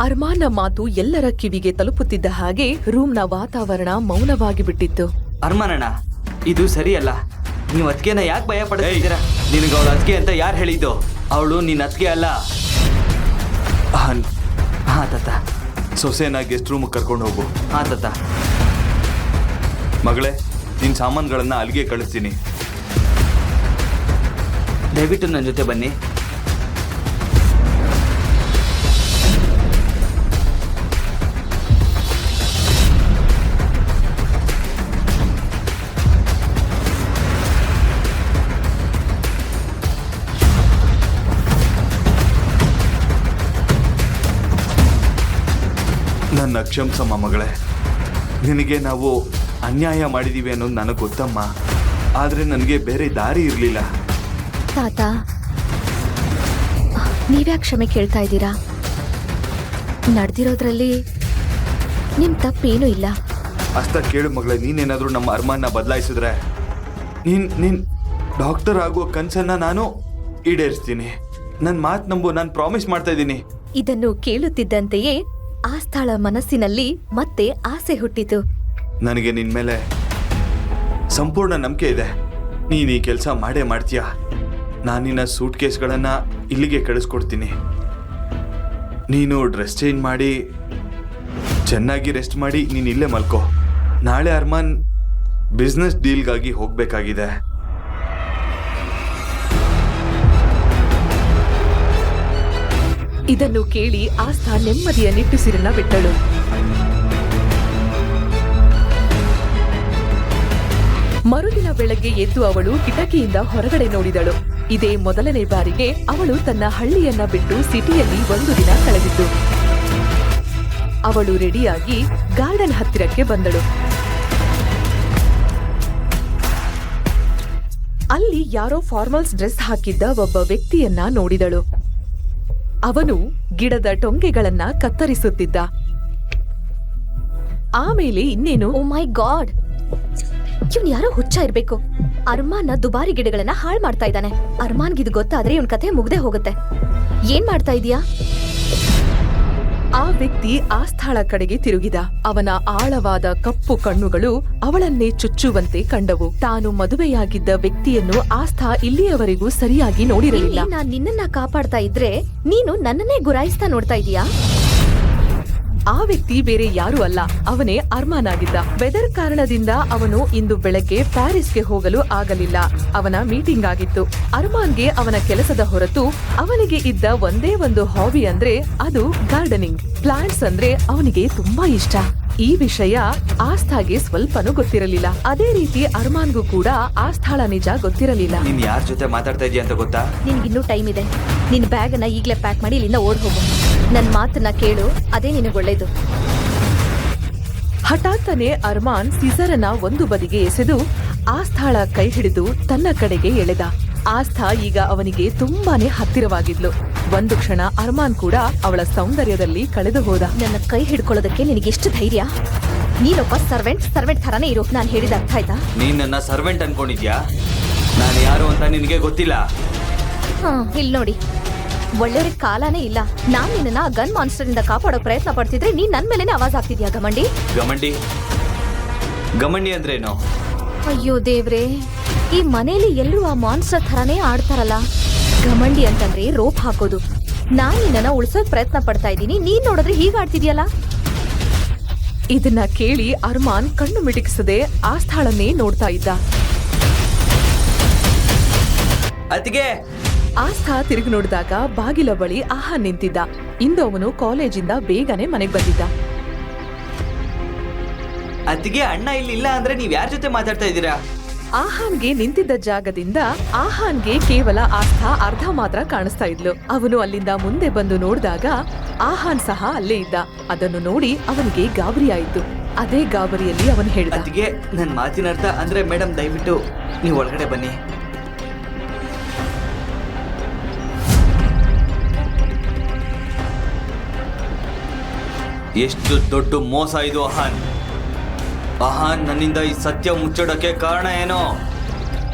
ಅರ್ಮಾನ್ನ ಮಾತು ಎಲ್ಲರ ಕಿವಿಗೆ ತಲುಪುತ್ತಿದ್ದ ಹಾಗೆ ರೂಮ್ನ ವಾತಾವರಣ ಮೌನವಾಗಿ ಬಿಟ್ಟಿತ್ತು. ಅರ್ಮಾನಣ್ಣ, ಇದು ಸರಿಯಲ್ಲ. ನೀವು ಅತ್ತಿಗೆನ ಯಾಕೆ ಭಯ ಪಡಿಸ್ತೀರಾ? ನಿನಗೆ ಅವಳ ಅತ್ತಿಗೆ ಅಂತ ಯಾರು ಹೇಳಿದ್ದು? ಅವಳು ನಿನ್ನ ಅತ್ತಿಗೆ ಅಲ್ಲ. ಹಾ ತಾತ. ಸೊಸೆನ ಗೆಸ್ಟ್ ರೂಮ್ ಕರ್ಕೊಂಡು ಹೋಗು. ಹಾ ತಾತ. ಮಗಳೇ, ನಿನ್ ಸಾಮಾನುಗಳನ್ನ ಅಲ್ಲಿಗೆ ಕಳಿಸ್ತೀನಿ. ದಯವಿಟ್ಟು ನನ್ನ ಜೊತೆ ಬನ್ನಿ. ನನ್ನ ಕ್ಷಮಿಸಮ್ಮ ಮಗಳೇ. ನಿನಗೆ ನಾವು ಅನ್ಯಾಯ ಮಾಡಿದೀವಿ ಅನ್ನೋದು ನನಗೆ ಗೊತ್ತಮ್ಮ. ಆದ್ರೆ ನನಗೆ ಬೇರೆ ದಾರಿ ಇರಲಿಲ್ಲ. ತಾತ, ನೀವ್ಯಾಕೆ ಕ್ಷಮೆ ಕೇಳ್ತಾ ಇದ್ದೀರಾ? ನಡೆದಿರೋದ್ರಲ್ಲಿ ನಿಮ್ ತಪ್ಪೇನೂ ಇಲ್ಲ. ಅಷ್ಟ ಕೇಳು ಮಗಳೇ, ನೀನೇನಾದ್ರೂ ನಮ್ಮ ಅರ್ಮಾನ್ನ ಬದಲಾಯಿಸಿದ್ರೆ ನೀನ್ ಡಾಕ್ಟರ್ ಆಗುವ ಕನ್ಸನ್ನ ನಾನು ಈಡೇರಿಸ್ತೀನಿ. ನನ್ನ ಮಾತು ನಂಬು. ನಾನು ಪ್ರಾಮಿಸ್ ಮಾಡ್ತಾ ಇದ್ದೀನಿ. ಇದನ್ನು ಕೇಳುತ್ತಿದ್ದಂತೆಯೇ ಆಸ್ಥಾಳ ಮನಸ್ಸಿನಲ್ಲಿ ಮತ್ತೆ ಆಸೆ ಹುಟ್ಟಿತು. ನನಗೆ ನಿನ್ ಮೇಲೆ ಸಂಪೂರ್ಣ ನಂಬಿಕೆ ಇದೆ. ನೀನು ಈ ಕೆಲಸ ಮಾಡೇ ಮಾಡ್ತೀಯ. ನಾನು ನಿನ್ನ ಸೂಟ್ ಕೇಸ್ಗಳನ್ನು ಇಲ್ಲಿಗೆ ಕಳಿಸ್ಕೊಡ್ತೀನಿ. ನೀನು ಡ್ರೆಸ್ ಚೇಂಜ್ ಮಾಡಿ ಚೆನ್ನಾಗಿ ರೆಸ್ಟ್ ಮಾಡಿ ನೀನು ಇಲ್ಲೇ ಮಲ್ಕೋ. ನಾಳೆ ಅರ್ಮಾನ್ ಬಿಸ್ನೆಸ್ ಡೀಲ್ಗಾಗಿ ಹೋಗಬೇಕಾಗಿದೆ. ಇದನ್ನು ಕೇಳಿ ಆಸ್ಥಾ ನೆಮ್ಮದಿಯ ನಿಟ್ಟುಸಿರನ್ನ ಬಿಟ್ಟಳು. ಮರುದಿನ ಬೆಳಗ್ಗೆ ಎದ್ದು ಅವಳು ಕಿಟಕಿಯಿಂದ ಹೊರಗಡೆ ನೋಡಿದಳು. ಇದೇ ಮೊದಲನೇ ಬಾರಿಗೆ ಅವಳು ತನ್ನ ಹಳ್ಳಿಯನ್ನ ಬಿಟ್ಟು ಸಿಟಿಯಲ್ಲಿ ಒಂದು ದಿನ ಕಳೆದಿದ್ದು. ಅವಳು ರೆಡಿಯಾಗಿ ಗಾರ್ಡನ್ ಹತ್ತಿರಕ್ಕೆ ಬಂದಳು. ಅಲ್ಲಿ ಯಾರೋ ಫಾರ್ಮಲ್ಸ್ ಡ್ರೆಸ್ ಹಾಕಿದ್ದ ಒಬ್ಬ ವ್ಯಕ್ತಿಯನ್ನ ನೋಡಿದಳು. ಅವನು ಗಿಡದ ಟೊಂಗೆಗಳನ್ನ ಕತ್ತರಿಸುತ್ತಿದ್ದ. ಆಮೇಲೆ ಇನ್ನೇನು, ಓ ಮೈ ಗಾಡ್, ಇವ್ನ್ ಯಾರೋ ಹುಚ್ಚ ಇರ್ಬೇಕು. ಅರ್ಮಾನ್ನ ದುಬಾರಿ ಗಿಡಗಳನ್ನ ಹಾಳು ಮಾಡ್ತಾ ಇದ್ದಾನೆ. ಅರ್ಮಾನ್ಗಿದು ಗೊತ್ತಾದ್ರೆ ಇವನ್ ಕಥೆ ಮುಗ್ದೇ ಹೋಗುತ್ತೆ. ಏನ್ ಮಾಡ್ತಾ ಇದೀಯಾ? ಆ ವ್ಯಕ್ತಿ ಆಸ್ಥಾಳ ಕಡೆಗೆ ತಿರುಗಿದ. ಅವನ ಆಳವಾದ ಕಪ್ಪು ಕಣ್ಣುಗಳು ಅವಳನ್ನೇ ಚುಚ್ಚುವಂತೆ ಕಂಡವು. ತಾನು ಮದುವೆಯಾಗಿದ್ದ ವ್ಯಕ್ತಿಯನ್ನು ಆಸ್ಥಾ ಇಲ್ಲಿಯವರೆಗೂ ಸರಿಯಾಗಿ ನೋಡಿರಲಿಲ್ಲ. ನಾನ್ ನಿನ್ನನ್ನ ಕಾಪಾಡ್ತಾ ಇದ್ರೆ ನೀನು ನನ್ನನ್ನೇ ಗುರಾಯಿಸ್ತಾ ನೋಡ್ತಾ ಇದೀಯಾ? ಆ ವ್ಯಕ್ತಿ ಬೇರೆ ಯಾರೂ ಅಲ್ಲ, ಅವನೇ ಅರ್ಮಾನ್ ಆಗಿದ್ದ. ವೆದರ್ ಕಾರಣದಿಂದ ಅವನು ಇಂದು ಬೆಳಗ್ಗೆ ಪ್ಯಾರಿಸ್ಗೆ ಹೋಗಲು ಆಗಲಿಲ್ಲ. ಅವನ ಮೀಟಿಂಗ್ ಆಗಿತ್ತು. ಅರ್ಮಾನ್ಗೆ ಅವನ ಕೆಲಸದ ಹೊರತು ಅವನಿಗೆ ಇದ್ದ ಒಂದೇ ಒಂದು ಹಾಬಿ ಅಂದ್ರೆ ಅದು ಗಾರ್ಡನಿಂಗ್. ಪ್ಲಾಂಟ್ಸ್ ಅಂದ್ರೆ ಅವನಿಗೆ ತುಂಬಾ ಇಷ್ಟ. ಈ ವಿಷಯ ಆಸ್ಥಾಗೆ ಸ್ವಲ್ಪನೂ ಗೊತ್ತಿರಲಿಲ್ಲ. ಅದೇ ರೀತಿ ಅರ್ಮಾನ್ಗೂ ಕೂಡ ಆಸ್ಥಾಳ ನಿಜ ಗೊತ್ತಿರಲಿಲ್ಲ. ನೀನ್ ಯಾರ ಜೊತೆ ಮಾತಾಡ್ತಾ ಇದೀಯ ಅಂತ ಗೊತ್ತಾ? ನಿನ್ಗಿನ್ನೂ ಟೈಮ್ ಇದೆ. ನಿನ್ ಬ್ಯಾಗ್ ಅನ್ನ ಈಗ್ಲೇ ಪ್ಯಾಕ್ ಮಾಡಿ ಇಲ್ಲಿಂದ ಓಡ್ ಹೋಗು. ನನ್ ಮಾತನ್ನ ಕೇಳು, ಅದೇ ನಿನಗೆ ಒಳ್ಳೇದು. ಹಠಾತ್ತನೆ ಅರ್ಮಾನ್ ಸಿಸರನ್ನ ಒಂದು ಬದಿಗೆ ಎಸೆದು ಆಸ್ಥಾಳ ಕೈ ಹಿಡಿದು ತನ್ನ ಕಡೆಗೆ ಎಳೆದ. ಆಸ್ಥಾ ಈಗ ಅವನಿಗೆ ತುಂಬಾನೇ ಹತ್ತಿರವಾಗಿದ್ಲು. ಒಂದು ಕ್ಷಣ ಅರ್ಮಾನ್ ಕೂಡ ಅವಳ ಸೌಂದರ್ಯದಲ್ಲಿ ಕಳೆದು ಹೋದ. ನನ್ನ ಕೈ ಹಿಡ್ಕೊಳ್ಳೋದಕ್ಕೆ ನಿನಗೆಷ್ಟು ಧೈರ್ಯ? ನೀನೊಬ್ಬ ಸರ್ವೆಂಟ್ ಥರಾನೇ ಇರೋ. ನಾನು ಹೇಳಿದ ಅರ್ಥ ಆಯ್ತಾ? ನೀನ್ ನನ್ನ ಸರ್ವೆಂಟ್ ಅನ್ಕೊಂಡಿದ್ಯಾ? ನಾನು ಯಾರು ಅಂತ ನಿನಗೆ ಗೊತ್ತಿಲ್ಲ. ಇಲ್ಲಿ ನೋಡಿ, ಒಳ್ಳೆಯವ್ರಿಗೆ ಕಾಲಾನೇ ಇಲ್ಲ. ನಾನ್ ನಿನ್ನ ಗನ್ ಮಾನ್ಸ್ಟರ್ ಇಂದ ಕಾಪಾಡೋ ಪ್ರಯತ್ನ ಪಡ್ತಿದ್ರೆ ನೀನ್ ನನ್ ಮೇಲೆನೆ ಆವಾಜ್ ಆಗ್ತಿದ್ಯಾ ಗಮಂಡಿ? ಗಮಂಡಿ ಅಂದ್ರೇನು? ಅಯ್ಯೋ ದೇವ್ರೆ, ಈ ಮನೇಲಿ ಎಲ್ಲರೂ ಆ ಮಾನ್ಸ್ಟರ್ ಥರಾನೇ ಆಡ್ತಾರಲ್ಲ. ಗಮಂಡಿ ಅಂತಂದ್ರೆ ರೋಪ್ ಹಾಕೋದು. ನಾನ್ ನಿನ್ನ ಉಳ್ಸೋಕ್ ಪ್ರಯತ್ನ ಪಡ್ತಾ ಇದ್ದೀನಿ, ನೀನ್ ನೋಡಿದ್ರೆ ಹೀಗ ಆಡ್ತಿದ್ಯಲ್ಲ. ಇದನ್ನ ಕೇಳಿ ಅರ್ಮಾನ್ ಕಣ್ಣು ಮಿಟಿಕಿಸದೆ ಆಸ್ಥಾಳನ್ನೇ ನೋಡ್ತಾ ಇದ್ದ. ಅತ್ತಿಗೆ! ಆಸ್ಥಾ ತಿರುಗಿ ನೋಡಿದಾಗ ಬಾಗಿಲ ಬಳಿ ಆಹಾನ್ ನಿಂತಿದ್ದ. ಇಂದು ಅವನು ಕಾಲೇಜಿಂದ ಬೇಗನೆ ಮನೆಗೆ ಬಂದಿದ್ದ. ಅತ್ತಿಗೆ, ಅಣ್ಣ ಇಲ್ಲ ಅಂದ್ರೆ ನೀವ್ ಯಾರ ಜೊತೆ ಮಾತಾಡ್ತಾ ಇದ್ದೀರಾ? ಆಹಾನ್ಗೆ ನಿಂತಿದ್ದ ಜಾಗದಿಂದ ಆಹಾನ್ಗೆ ಕೇವಲ ಆಸ್ಥಾ ಅರ್ಧ ಮಾತ್ರ ಕಾಣಿಸ್ತಾ ಇದ್ಲು. ಅವನು ಅಲ್ಲಿಂದ ಮುಂದೆ ಬಂದು ನೋಡಿದಾಗ ಆಹಾನ್ ಸಹ ಅಲ್ಲೇ ಇದ್ದ. ಅದನ್ನು ನೋಡಿ ಅವನಿಗೆ ಗಾಬರಿ ಆಯಿತು. ಅದೇ ಗಾಬರಿಯಲ್ಲಿ ಅವನು ಹೇಳಿದ, ಅತ್ತಿಗೆ, ನನ್ ಮಾತಿನ ಅರ್ಥ ಅಂದ್ರೆ ಮೇಡಮ್, ದಯವಿಟ್ಟು ನೀವು ಒಳಗಡೆ ಬನ್ನಿ. ಎಷ್ಟು ದೊಡ್ಡ ಮೋಸ ಇದು ಅಹಾನ್. ಅಹಾನ್ ನನ್ನಿಂದ ಈ ಸತ್ಯ ಮುಚ್ಚೋಡಕ್ಕೆ ಕಾರಣ ಏನೋ?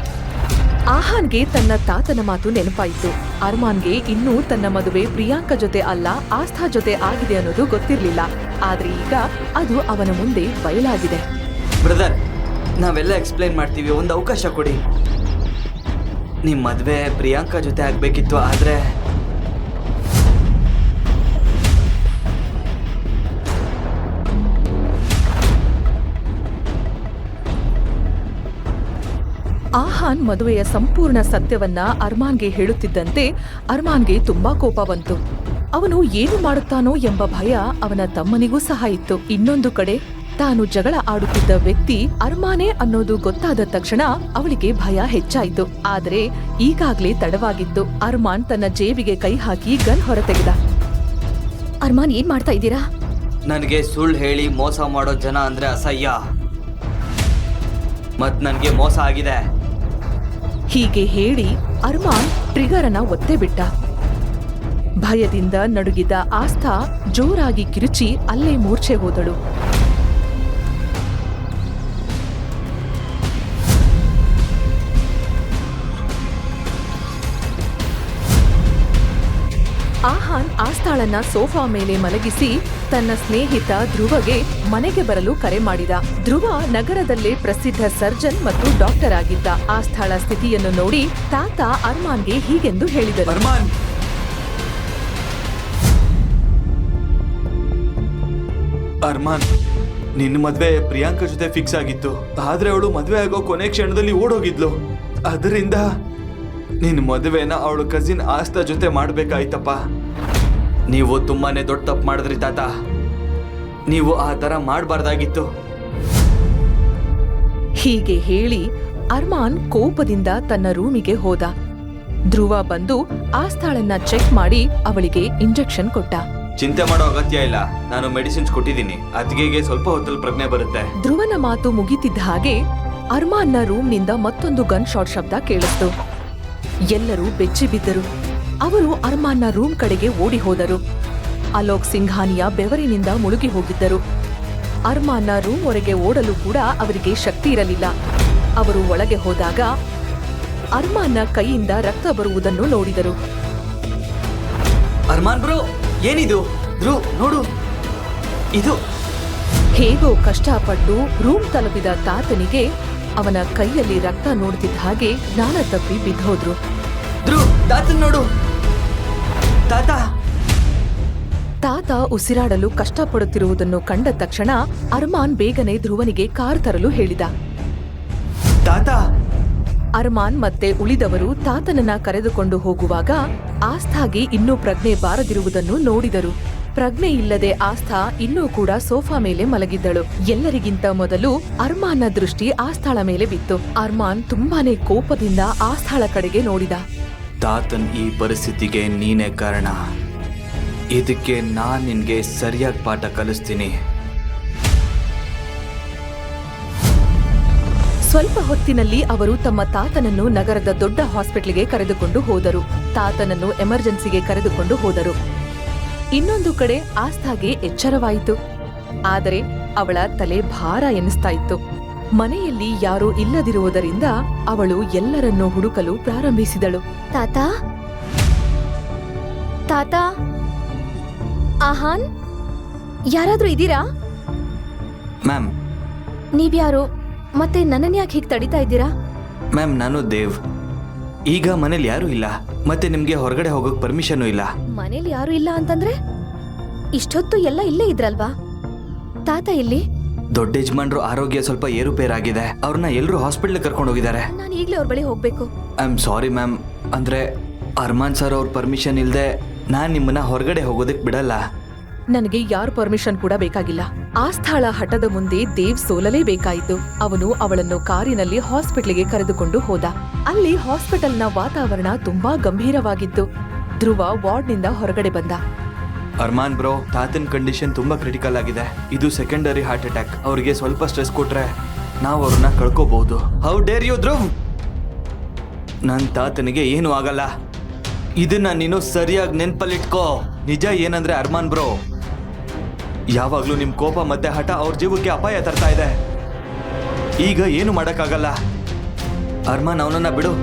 ಆಹಾನ್ಗೆ ತನ್ನ ತಾತನ ಮಾತು ನೆನಪಾಯಿತು. ಅರ್ಮಾನ್ಗೆ ಇನ್ನೂ ತನ್ನ ಮದುವೆ ಪ್ರಿಯಾಂಕಾ ಜೊತೆ ಅಲ್ಲ, ಆಸ್ಥಾ ಜೊತೆ ಆಗಿದೆ ಅನ್ನೋದು ಗೊತ್ತಿರ್ಲಿಲ್ಲ. ಆದ್ರೆ ಈಗ ಅದು ಅವನ ಮುಂದೆ ಬಯಲಾಗಿದೆ. ಬ್ರದರ್, ನಾವೆಲ್ಲ ಎಕ್ಸ್ಪ್ಲೈನ್ ಮಾಡ್ತೀವಿ, ಒಂದು ಅವಕಾಶ ಕೊಡಿ. ನಿಮ್ ಮದ್ವೆ ಪ್ರಿಯಾಂಕಾ ಜೊತೆ ಆಗ್ಬೇಕಿತ್ತು, ಆದ್ರೆ ಆಹಾನ್ ಮದುವೆಯ ಸಂಪೂರ್ಣ ಸತ್ಯವನ್ನ ಅರ್ಮಾನ್ಗೆ ಹೇಳುತ್ತಿದ್ದಂತೆ ಅರ್ಮಾನ್ಗೆ ತುಂಬಾ ಕೋಪ ಬಂತು. ಅವನು ಏನು ಮಾಡುತ್ತಾನೋ ಎಂಬ ಭಯ ಅವನ ತಮ್ಮನಿಗೂ ಸಹ ಇತ್ತು. ಇನ್ನೊಂದು ಕಡೆ ತಾನು ಜಗಳ ಆಡುತ್ತಿದ್ದ ವ್ಯಕ್ತಿ ಅರ್ಮಾನೇ ಅನ್ನೋದು ಗೊತ್ತಾದ ತಕ್ಷಣ ಅವಳಿಗೆ ಭಯ ಹೆಚ್ಚಾಯಿತು. ಆದರೆ ಈಗಾಗ್ಲೇ ತಡವಾಗಿತ್ತು. ಅರ್ಮಾನ್ ತನ್ನ ಜೇಬಿಗೆ ಕೈ ಹಾಕಿ ಗನ್ ಹೊರತೆಗೆದ. ಅರ್ಮಾನ್, ಏನ್ ಮಾಡ್ತಾ ಇದ್ದೀರಾ? ನನಗೆ ಸುಳ್ಳು ಹೇಳಿ ಮೋಸ ಮಾಡೋ ಜನ ಅಂದ್ರೆ ಅಸಹ್ಯ. ಮತ್ ನನ್ಗೆ ಮೋಸ ಆಗಿದೆ. ಹೀಗೆ ಹೇಳಿ ಅರ್ಮಾನ್ ಟ್ರಿಗರ್ ಅನ್ನ ಒತ್ತೆ ಬಿಟ್ಟ. ಭಯದಿಂದ ನಡುಗಿದ ಆಸ್ಥಾ ಜೋರಾಗಿ ಕಿರುಚಿ ಅಲ್ಲೇ ಮೂರ್ಛೆ ಹೋದಳು. ಆಹಾನ್ ಆಸ್ಥಾಳನ್ನ ಸೋಫಾ ಮೇಲೆ ಮಲಗಿಸಿ ತನ್ನ ಸ್ನೇಹಿತ ಧ್ರುವಗೆ ಮನೆಗೆ ಬರಲು ಕರೆ ಮಾಡಿದ. ಧ್ರುವ ನಗರದಲ್ಲೇ ಪ್ರಸಿದ್ಧ ಸರ್ಜನ್ ಮತ್ತು ಡಾಕ್ಟರ್ ಆಗಿದ್ದ. ಆಸ್ಥಾಳ ಸ್ಥಿತಿಯನ್ನು ನೋಡಿ ತಾತ ಅರ್ಮಾನ್ಗೆ ಹೀಗೆಂದು ಹೇಳಿದರು. ಅರ್ಮಾನ್, ನಿನ್ನ ಮದ್ವೆ ಪ್ರಿಯಾಂಕಾ ಜೊತೆ ಫಿಕ್ಸ್ ಆಗಿತ್ತು. ಆದ್ರೆ ಅವಳು ಮದ್ವೆ ಆಗೋ ಕೊನೆ ಕ್ಷಣದಲ್ಲಿ ಓಡೋಗಿದ್ಲು. ಅದರಿಂದ ನಿನ್ನ ಮದುವೆನ ಅವಳು ಕಸಿನ್ ಆಸ್ಥಾ ಜೊತೆ ಮಾಡ್ಬೇಕಾಯ್ತಪ್ಪ. ನೀವು ತುಂಬಾನೇ ದೊಡ್ಡ ತಪ್ಪು ಮಾಡಿದ್ರಿ ತಾತ. ನೀವು ಆ ತರ ಮಾಡಬಾರ್ದಾಗಿತ್ತು. ಹೀಗೆ ಹೇಳಿ ಅರ್ಮಾನ್ ಕೋಪದಿಂದ ತನ್ನ ರೂಮಿಗೆ ಹೋದ. ಧ್ರುವ ಬಂದು ಆಸ್ಥಾಳನ್ನ ಚೆಕ್ ಮಾಡಿ ಅವಳಿಗೆ ಇಂಜೆಕ್ಷನ್ ಕೊಟ್ಟ. ಚಿಂತೆ ಮಾಡೋ ಅಗತ್ಯ ಇಲ್ಲ, ನಾನು ಮೆಡಿಸಿನ್ಸ್ ಕೊಟ್ಟಿದ್ದೀನಿ. ಅತ್ತಿಗೆಗೆ ಸ್ವಲ್ಪ ಹೊತ್ತಲ್ಲಿ ಪ್ರಜ್ಞೆ ಬರುತ್ತೆ. ಧ್ರುವನ ಮಾತು ಮುಗಿತಿದ್ದ ಹಾಗೆ ಅರ್ಮಾನ್ನ ರೂಮ್ನಿಂದ ಮತ್ತೊಂದು ಗನ್ ಶಾಟ್ ಶಬ್ದ ಕೇಳಿಸ್ತು. ಎಲ್ಲರೂ ಬೆಚ್ಚಿ ಬಿದ್ದರು. ಅವರು ಅರ್ಮಾನ್ನ ರೂಮ್ ಕಡೆಗೆ ಓಡಿ ಹೋದರು. ಅಲೋಕ್ ಸಿಂಘಾನಿಯಾ ಬೆವರಿನಿಂದ ಮುಳುಗಿ ಹೋಗಿದ್ದರು. ಅರ್ಮಾನ್ನ ರೂಮ್ ಹೊರಗೆ ಓಡಲು ಕೂಡ ಅವರಿಗೆ ಶಕ್ತಿ ಇರಲಿಲ್ಲ. ಅವರು ಒಳಗೆ ಹೋದಾಗ ಅರ್ಮಾನ್ನ ಕೈಯಿಂದ ರಕ್ತ ಬರುವುದನ್ನು ನೋಡಿದರು. ಅರ್ಮಾನ್ ಬ್ರೋ, ಏನಿದು? ಧ್ರುವ್ ನೋಡು, ಇದು ಹೇಗೋ ಕಷ್ಟಪಟ್ಟು ರೂಮ್ ತಲುಪಿದ ತಾತನಿಗೆ ಅವನ ಕೈಯಲ್ಲಿ ರಕ್ತ ನೋಡ್ತಿದ್ದ ಹಾಗೆ ಜ್ಞಾನ ತಪ್ಪಿ ಬಿದ್ದೋದ್ರು. ಧ್ರುವ್, ತಾತನ್ ನೋಡು. ತಾತ! ತಾತ ಉಸಿರಾಡಲು ಕಷ್ಟಪಡುತ್ತಿರುವುದನ್ನು ಕಂಡ ತಕ್ಷಣ ಅರ್ಮಾನ್ ಬೇಗನೆ ಧ್ರುವನಿಗೆ ಕಾರ್ ತರಲು ಹೇಳಿದ. ತಾತ, ಅರ್ಮಾನ್ ಮತ್ತೆ ಉಳಿದವರು ತಾತನನ್ನ ಕರೆದುಕೊಂಡು ಹೋಗುವಾಗ ಆಸ್ಥಾಗೆ ಇನ್ನೂ ಪ್ರಜ್ಞೆ ಬಾರದಿರುವುದನ್ನು ನೋಡಿದರು. ಪ್ರಜ್ಞೆ ಇಲ್ಲದೆ ಆಸ್ಥಾ ಇನ್ನೂ ಕೂಡ ಸೋಫಾ ಮೇಲೆ ಮಲಗಿದ್ದಳು. ಎಲ್ಲರಿಗಿಂತ ಮೊದಲು ಅರ್ಮಾನ್ನ ದೃಷ್ಟಿ ಆಸ್ಥಾಳ ಮೇಲೆ ಬಿತ್ತು. ಅರ್ಮಾನ್ ತುಂಬಾನೇ ಕೋಪದಿಂದ ಆಸ್ಥಾಳ ಕಡೆಗೆ ನೋಡಿದ. ತಾತನ್ ಈ ಪರಿಸ್ಥಿತಿಗೆ ನೀನೇ ಕಾರಣ. ಇದಕ್ಕೆ ನಾನ್ ನಿನ್ಗೆ ಸರಿಯಾಗಿ ಪಾಠ ಕಲಿಸ್ತೀನಿ. ಸ್ವಲ್ಪ ಹೊತ್ತಿನಲ್ಲಿ ಅವರು ತಮ್ಮ ತಾತನನ್ನು ನಗರದ ದೊಡ್ಡ ಹಾಸ್ಪಿಟಲ್ಗೆ ಕರೆದುಕೊಂಡು ಹೋದರು. ತಾತನನ್ನು ಎಮರ್ಜೆನ್ಸಿಗೆ ಕರೆದುಕೊಂಡು ಹೋದರು. ಇನ್ನೊಂದು ಕಡೆ ಆಸ್ಥಾಗೆ ಎಚ್ಚರವಾಯಿತು. ಆದರೆ ಅವಳ ತಲೆ ಭಾರ ಎನಿಸ್ತಾ ಇತ್ತು. ಮನೆಯಲ್ಲಿ ಯಾರೂ ಇಲ್ಲದಿರುವುದರಿಂದ ಅವಳು ಎಲ್ಲರನ್ನೂ ಹುಡುಕಲು ಪ್ರಾರಂಭಿಸಿದಳು. ತಾತ ತಾತ ಆಹಾನ್, ಯಾರಾದ್ರೂ ಇದೀರಾ? ಮ್ಯಾಮ್, ನೀವ್ಯಾರು? ಮತ್ತೆ ನನ್ನನ್ ಯಾಕೆ ಹೀಗೆ ತಡಿತಾ ಇದ್ದೀರಾ? ಮ್ಯಾಮ್, ನಾನು ದೇವ್. ಈಗ ಮನೇಲಿ ಯಾರೂ ಇಲ್ಲ, ಮತ್ತೆ ನಿಮ್ಗೆ ಹೊರಗಡೆ ಹೋಗೋಕ್ ಪರ್ಮಿಷನ್ ಇಲ್ಲ. ಮನೇಲಿ ಯಾರು ಇಲ್ಲ ಅಂತಂದ್ರೆ ಇಷ್ಟೊತ್ತು ಎಲ್ಲ ಇಲ್ಲೇ ಇದ್ರಲ್ವಾ? ತಾತ ಇಲ್ಲಿ? ದೊಡ್ಡ ಯಜಮಾನ್ರು ಆರೋಗ್ಯ ಸ್ವಲ್ಪ ಏರುಪೇರಾಗಿದೆ. ಅವ್ರನ್ನ ಎಲ್ಲರೂ ಹಾಸ್ಪಿಟಲ್ ಕರ್ಕೊಂಡು ಹೋಗಿದ್ದಾರೆ. ನಾನು ಈಗ್ಲೇ ಅವ್ರ ಬಳಿ ಹೋಗ್ಬೇಕು. I am sorry ma'am. ಅಂದ್ರೆ ಅರ್ಮಾನ್ ಸರ್ ಅವ್ರ ಪರ್ಮಿಷನ್ ಇಲ್ದೆ ನಾನ್ ನಿಮ್ಮನ್ನ ಹೊರಗಡೆ ಹೋಗೋದಕ್ ಬಿಡಲ್ಲ. ನನಗೆ ಯಾರ ಪರ್ಮಿಷನ್ ಕೂಡ ಬೇಕಾಗಿಲ್ಲ. ಆಸ್ಥಾಳ ಹಠದ ಮುಂದೆ ದೇವ್ ಸೋಲಲೇಬೇಕಾಯಿತು. ಅವನು ಅವಳನ್ನು ಕಾರಿನಲ್ಲಿ ಹಾಸ್ಪಿಟಲ್ಗೆ ಕರೆದುಕೊಂಡು ಹೋದ. ಅಲ್ಲಿ ಹಾಸ್ಪಿಟಲ್ನ ವಾತಾವರಣ ತುಂಬಾ ಗಂಭೀರವಾಗಿತ್ತು. ಧ್ರುವ ವಾರ್ಡ್ನಿಂದ ಹೊರಗಡೆ ಬಂದ. ಅರ್ಮಾನ್ ಬ್ರೋ, ತಾತನ್ ಕಂಡೀಷನ್ ತುಂಬಾ ಕ್ರಿಟಿಕಲ್ ಆಗಿದೆ. ಇದು ಸೆಕೆಂಡರಿ ಹಾರ್ಟ್ ಅಟ್ಯಾಕ್. ಅವ್ರಿಗೆ ಸ್ವಲ್ಪ ಸ್ಟ್ರೆಸ್ ಕೊಟ್ರೆ ನಾವು ಅವ್ರನ್ನ ಕಳ್ಕೋಬಹುದು. How dare you Dhruv? ನನ್ ತಾತನಿಗೆ ಏನು ಆಗಲ್ಲ. ಇದನ್ನ ನೀನು ಸರಿಯಾಗಿ ನೆನ್ಪಲ್ಲಿಟ್ಕೋ. ನಿಜ ಏನಂದ್ರೆ ಅರ್ಮಾನ್ ಬ್ರೋ, ಯಾವಾಗ್ಲೂ ನಿಮ್ ಕೋಪ ಮತ್ತೆ ಹಠ ಅವ್ರ ಜೀವಕ್ಕೆ ಅಪಾಯ ತರ್ತಾ ಇದೆ. ಈಗ ಏನು ಮಾಡಕ್ಕಾಗಲ್ಲ. ಅರ್ಮಾನ್, ಅವನನ್ನ ಬಿಡು.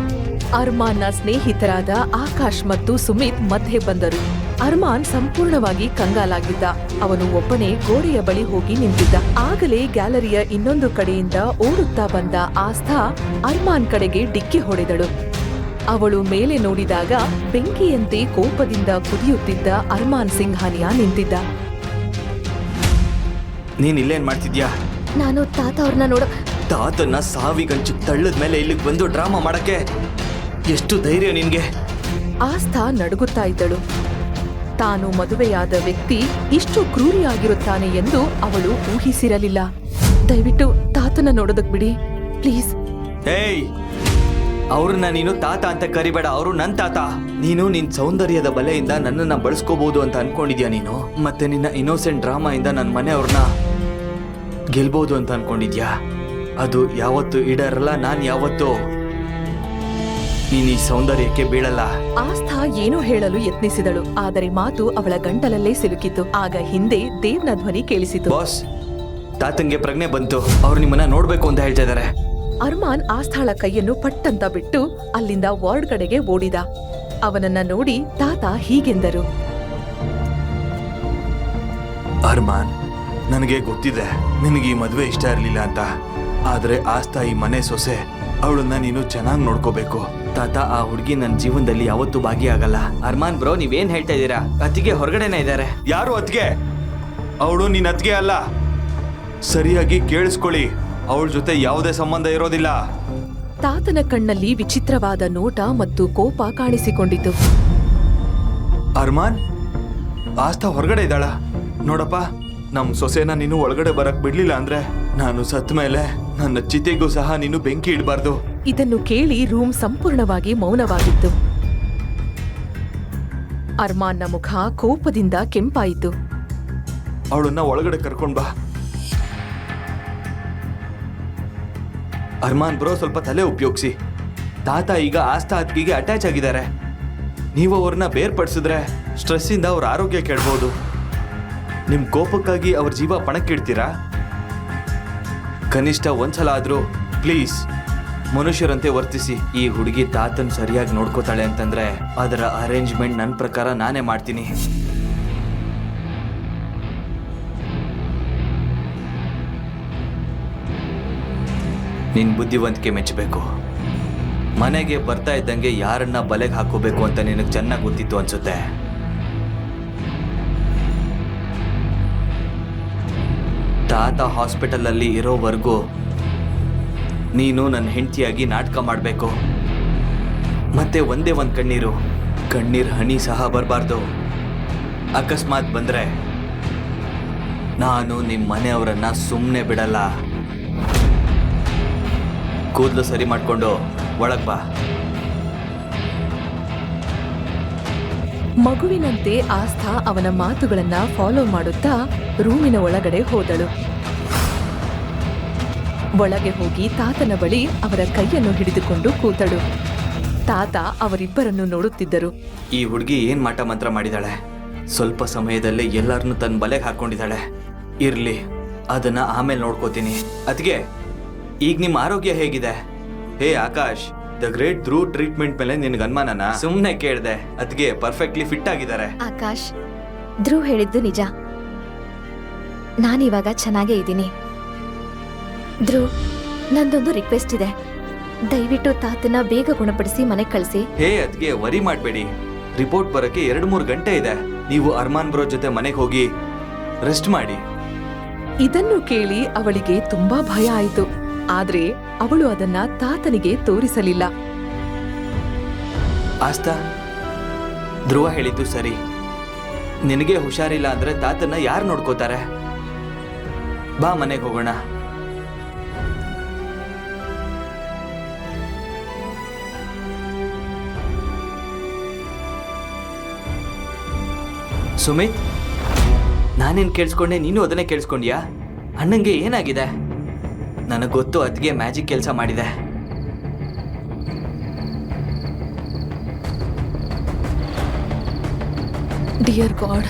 ಅರ್ಮಾನ್ನ ಸ್ನೇಹಿತರಾದ ಆಕಾಶ್ ಮತ್ತು ಸುಮಿತ್ ಮಧ್ಯೆ ಬಂದರು. ಅರ್ಮಾನ್ ಸಂಪೂರ್ಣವಾಗಿ ಕಂಗಾಲಾಗಿದ್ದ. ಅವನು ಒಬ್ಬನೇ ಗೋಡೆಯ ಬಳಿ ಹೋಗಿ ನಿಂತಿದ್ದ. ಆಗಲೇ ಗ್ಯಾಲರಿಯ ಇನ್ನೊಂದು ಕಡೆಯಿಂದ ಓಡುತ್ತಾ ಬಂದ ಆಸ್ಥಾ ಅರ್ಮಾನ್ ಕಡೆಗೆ ಡಿಕ್ಕಿ ಹೊಡೆದಳು. ಅವಳು ಮೇಲೆ ನೋಡಿದಾಗ ಬೆಂಕಿಯಂತೆ ಕೋಪದಿಂದ ಕುದಿಯುತ್ತಿದ್ದ ಅರ್ಮಾನ್ ಸಿಂಘಾನಿಯಾ ನಿಂತಿದ್ದ. ನೀನ್ ಇಲ್ಲೇನ್ ಮಾಡ್ತಿದ್ಯಾ? ನಾನು ತಾತ ಅವ್ರನ್ನ ನೋಡ. ತಾತನ್ನ ಸಾವಿಗಂಚು ತಳ್ಳದ ಮೇಲೆ ಇಲ್ಲಿಗೆ ಬಂದು ಡ್ರಾಮಾ ಮಾಡಕ್ಕೆ ಎಷ್ಟು ಧೈರ್ಯ ನಿನ್ಗೆ? ಆಸ್ಥಾ ನಡುಗುತ್ತಾ ಇದ್ದಳು. ತಾನು ಮದುವೆಯಾದ ವ್ಯಕ್ತಿ ಇಷ್ಟು ಕ್ರೂರಿಯಾಗಿರುತ್ತಾನೆ ಎಂದು ಅವಳು ಊಹಿಸಿರಲಿಲ್ಲ. ದಯವಿಟ್ಟು ತಾತನ ನೋಡೋದಕ್ ಬಿಡಿ ಪ್ಲೀಸ್. ಏಯ್, ಅವ್ರನ್ನ ನೀನು ತಾತ ಅಂತ ಕರಿಬೇಡ. ಅವರು ನನ್ ತಾತ. ನೀನು ನಿನ್ ಸೌಂದರ್ಯದ ಬಲೆಯಿಂದ ನನ್ನನ್ನ ಬಳಸ್ಕೋಬಹುದು ಅಂತ ಅನ್ಕೊಂಡಿದ್ಯಾ ನೀನು? ಮತ್ತೆ ನಿನ್ನ ಇನ್ನೋಸೆಂಟ್ ಡ್ರಾಮಾ ಇಂದ ನನ್ನ ಮನೆಯವ್ರನ್ನ ಗೆಲ್ಬಹುದು ಅಂತ ಅನ್ಕೊಂಡಿದ್ಯಾ? ಅದು ಯಾವತ್ತು ಈಡೇರಲ್ಲ. ನಾನ್ ಯಾವತ್ತು ನೀನ್ ಈ ಸೌಂದರ್ಯಕ್ಕೆ ಬೀಳಲ್ಲ. ಆಸ್ಥಾ ಏನೋ ಹೇಳಲು ಯತ್ನಿಸಿದಳು, ಆದರೆ ಮಾತು ಅವಳ ಗಂಟಲಲ್ಲೇ ಸಿಲುಕಿತು. ಆಗ ಹಿಂದೆ ದೇವ್ನ ಧ್ವನಿ ಕೇಳಿಸಿತು. ಬಾಸ್, ತಾತಂಗೆ ಪ್ರಜ್ಞೆ ಬಂತು. ಅವ್ರು ನಿಮ್ಮನ್ನ ನೋಡ್ಬೇಕು ಅಂತ ಹೇಳ್ತಾ ಇದಾರೆ. ಅರ್ಮಾನ್ ಆಸ್ಥಾಳ ಕೈಯನ್ನು ಪಟ್ಟಂತ ಬಿಟ್ಟು ಅಲ್ಲಿಂದ ವಾರ್ಡ್ ಕಡೆಗೆ ಓಡಿದ. ಅವನನ್ನ ನೋಡಿ ತಾತ ಹೀಗೆಂದರು. ಅರ್ಮಾನ್, ನನಗೆ ಗೊತ್ತಿದೆ ನಿನಗೆ ಈ ಮದುವೆ ಇಷ್ಟ ಇರಲಿಲ್ಲ ಅಂತ. ಆದ್ರೆ ಆಸ್ಥಾ ಈ ಮನೆ ಸೊಸೆ. ಅವಳನ್ನ ನೀನು ಚೆನ್ನಾಗಿ ನೋಡ್ಕೋಬೇಕು. ತಾತ, ಆ ಹುಡುಗಿ ನನ್ನ ಜೀವನದಲ್ಲಿ ಯಾವತ್ತೂ ಭಾಗಿಯಾಗಲ್ಲ. ಅರ್ಮಾನ್ ಬ್ರೋ, ನೀವೇನ್ ಹೇಳ್ತಾ ಇದ್ದೀರಾ? ಅತ್ತಿಗೆ ಹೊರಗಡೆನೇ ಇದ್ದಾರೆ. ಯಾರು ಅತ್ಗೆ? ಅವಳು ನಿನ್ನ ಅತ್ಗೆ ಅಲ್ಲ. ಸರಿಯಾಗಿ ಕೇಳಿಸ್ಕೊಳ್ಳಿ, ಅವಳ ಜೊತೆ ಯಾವುದೇ ಸಂಬಂಧ ಇರೋದಿಲ್ಲ. ತಾತನ ಕಣ್ಣಲ್ಲಿ ವಿಚಿತ್ರವಾದ ನೋಟ ಮತ್ತು ಕೋಪ ಕಾಣಿಸಿಕೊಂಡಿತು. ಅರ್ಮಾನ್, ಆಸ್ಥಾ ಹೊರಗಡೆ ಇದ್ದಾಳ. ನೋಡಪ್ಪ, ನಮ್ ಸೊಸೆನ ನೀನು ಒಳಗಡೆ ಬರಕ್ ಬಿಡ್ಲಿಲ್ಲ ಅಂದ್ರೆ ನಾನು ಸತ್ ಮೇಲೆ ನನ್ನ ಚಿತೆಗೂ ಸಹ ನೀನು ಬೆಂಕಿ ಇಡಬಾರ್ದು. ಇದನ್ನು ಕೇಳಿ ರೂಮ್ ಸಂಪೂರ್ಣವಾಗಿ ಮೌನವಾಗಿತ್ತು. ಅರ್ಮಾನ್ನ ಮುಖ ಕೋಪದಿಂದ ಕೆಂಪಾಯಿತು. ಅವಳನ್ನ ಒಳಗಡೆ ಕರ್ಕೊಂಡ್ ಬಾ. ಅರ್ಮಾನ್ ಬ್ರೋ, ಸ್ವಲ್ಪ ತಲೆ ಉಪಯೋಗಿಸಿ. ತಾತ ಈಗ ಆಸ್ಥಾ ಅತ್ತಿಗೆಗೆ ಅಟ್ಯಾಚ್ ಆಗಿದ್ದಾರೆ. ನೀವು ಅವ್ರನ್ನ ಬೇರ್ಪಡಿಸಿದ್ರೆ ಸ್ಟ್ರೆಸ್ ಇಂದ ಅವ್ರ ಆರೋಗ್ಯ ಕೆಡ್ಬೋದು. ನಿಮ್ ಕೋಪಕ್ಕಾಗಿ ಅವ್ರ ಜೀವ ಪಣಕ್ಕಿಡ್ತೀರಾ? ಕನಿಷ್ಠ ಒಂದ್ಸಲ ಆದ್ರೂ ಪ್ಲೀಸ್ ಮನುಷ್ಯರಂತೆ ವರ್ತಿಸಿ. ಈ ಹುಡುಗಿ ತಾತನ್ ಸರಿಯಾಗಿ ನೋಡ್ಕೋತಾಳೆ ಅಂತಂದ್ರೆ ಅದರ ಅರೇಂಜ್ಮೆಂಟ್ ನನ್ನ ಪ್ರಕಾರ ನಾನೇ ಮಾಡ್ತೀನಿ. ನಿನ್ ಬುದ್ಧಿವಂತಿಕೆ ಮೆಚ್ಚಬೇಕು. ಮನೆಗೆ ಬರ್ತಾ ಇದ್ದಂಗೆ ಯಾರನ್ನ ಬಲೆಗೆ ಹಾಕೋಬೇಕು ಅಂತ ನಿನಗೆ ಚೆನ್ನಾಗಿ ಗೊತ್ತಿತ್ತು ಅನ್ಸುತ್ತೆ. ತಾತ ಹಾಸ್ಪಿಟಲಲ್ಲಿ ಇರೋವರೆಗೂ ನೀನು ನನ್ನ ಹೆಂಡತಿಯಾಗಿ ನಾಟಕ ಮಾಡಬೇಕು. ಮತ್ತೆ ಒಂದೇ ಒಂದು ಕಣ್ಣೀರು ಹನಿ ಸಹ ಬರಬಾರ್ದು. ಅಕಸ್ಮಾತ್ ಬಂದರೆ ನಾನು ನಿಮ್ಮ ಮನೆಯವರನ್ನ ಸುಮ್ಮನೆ ಬಿಡಲ್ಲ. ಕೂದಲು ಸರಿ ಮಾಡಿಕೊಂಡು ಒಳಗೆ ಬಾ. ಮಗುವಿನಂತೆ ಆಸ್ಥಾ ಅವನ ಮಾತುಗಳನ್ನ ಫಾಲೋ ಮಾಡುತ್ತಾ ರೂಮಿನ ಒಳಗಡೆ ಹೋದಳು. ಒಳಗೆ ಹೋಗಿ ತಾತನ ಬಳಿ ಅವರ ಕೈಯನ್ನು ಹಿಡಿದುಕೊಂಡು ಕೂತಳು. ತಾತ ಅವರಿಬ್ಬರನ್ನು ನೋಡುತ್ತಿದ್ದರು. ಈ ಹುಡುಗಿ ಏನ್ ಮಾಟ ಮಂತ್ರ ಮಾಡಿದಾಳೆ? ಸ್ವಲ್ಪ ಸಮಯದಲ್ಲೇ ಎಲ್ಲರನ್ನು ತನ್ನ ಬಲೆಗೆ ಹಾಕೊಂಡಿದ್ದಾಳೆ. ಇರ್ಲಿ, ಅದನ್ನ ಆಮೇಲೆ ನೋಡ್ಕೋತೀನಿ. ಅದ್ಗೆ ಈಗ ನಿಮ್ಮ ಆರೋಗ್ಯ ಹೇಗಿದೆ? ಹೇ Akash, the great Dhruv treatment ಮೇಲೆ ನಿನ್ಗೆ ಅನುಮಾನನ? ಸುಮ್ಮನೆ ಕೇಳಿದೆ. ಅದ್ಗೆ ಪರ್ಫೆಕ್ಟ್ಲಿ ಫಿಟ್ ಆಗಿದ್ದಾರೆ. ಆಕಾಶ್, ಧ್ರುವ್ ಹೇಳಿದ್ದು ನಿಜ. ನಾನಿವಾಗ ಚೆನ್ನಾಗೇ ಇದ್ದೀನಿ. ಧ್ರುವ್, ನಂದೊಂದು ರಿಕ್ವೆಸ್ಟ್ ಇದೆ. ದಯವಿಟ್ಟು ತಾತನ ಬೇಗ ಗುಣಪಡಿಸಿ ಮನೆಗೆ ಕಳಿಸಿ. ಹೇ ಅದ್ಗೆ ವರಿ ಮಾಡಬೇಡಿ. ರಿಪೋರ್ಟ್ ಬರೋಕ್ಕೆ 2-3 ಗಂಟೆ ಇದೆ. ನೀವು ಅರ್ಮಾನ್ ಬ್ರೋ ಜೊತೆ ಮನೆಗೆ ಹೋಗಿ ರೆಸ್ಟ್ ಮಾಡಿ. ಇದನ್ನು ಕೇಳಿ ಅವಳಿಗೆ ತುಂಬಾ ಭಯ ಆಯಿತು. ಆದ್ರೆ ಅವಳು ಅದನ್ನ ತಾತನಿಗೆ ತೋರಿಸಲಿಲ್ಲ. ಆಸ್ತಾ, ಧ್ರುವ ಹೇಳಿದ್ದು ಸರಿ. ನಿನಗೆ ಹುಷಾರಿಲ್ಲ ಅಂದ್ರೆ ತಾತನ ಯಾರು ನೋಡ್ಕೋತಾರೆ? ಬಾ ಮನೆಗೆ ಹೋಗೋಣ. ಸುಮಿತ್, ನಾನೇನು ಕೇಳಿಸ್ಕೊಂಡೆ, ನೀನು ಅದನ್ನೇ ಕೇಳಿಸ್ಕೊಂಡ್ಯಾ? ಅಣ್ಣಂಗೆ ಏನಾಗಿದೆ? ನನಗೆ ಗೊತ್ತು, ಅದ್ಗೆ ಮ್ಯಾಜಿಕ್ ಕೆಲಸ ಮಾಡಿದೆ. ಡಿಯರ್ ಗಾಡ್,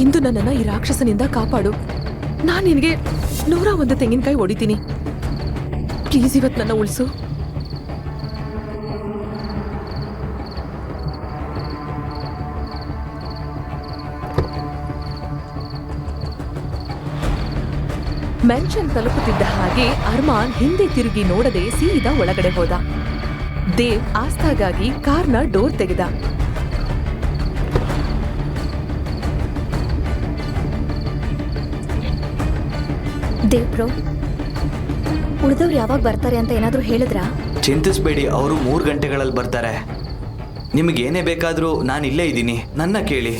ಇಂದು ನನ್ನನ್ನ ಈ ರಾಕ್ಷಸನಿಂದ ಕಾಪಾಡು. ನಾನು ನಿನಗೆ 101 ತೆಂಗಿನಕಾಯಿ ಹೊಡಿತೀನಿ. ಪ್ಲೀಸ್ ಇವತ್ತು ನನ್ನ ಉಳಿಸು. ಮೆನ್ಷನ್ ತಲುಪುತ್ತಿದ್ದ ಹಾಗೆ ಅರ್ಮಾನ್ ಹಿಂದೆ ತಿರುಗಿ ನೋಡದೆ ಸೀದಾ ಒಳಗಡೆ ಹೋದ. ದೇವ್ ಆಸ್ಥಾಗಾಗಿ ಕಾರ್ನ ಡೋರ್ ತೆಗೆದ. ದೇವ್ ಬ್ರೋ, ಉಳಿದವ್ರು ಯಾವಾಗ ಬರ್ತಾರೆ ಅಂತ ಏನಾದ್ರೂ ಹೇಳಿದ್ರಾ? ಚಿಂತಿಸ್ಬೇಡಿ, ಅವರು 3 ಗಂಟೆಗಳಲ್ಲಿ ಬರ್ತಾರೆ. ನಿಮಗೇನೇ ಬೇಕಾದರೂ ನಾನು ಇಲ್ಲೇ ಇದ್ದೀನಿ, ನನ್ನ ಕೇಳಿ.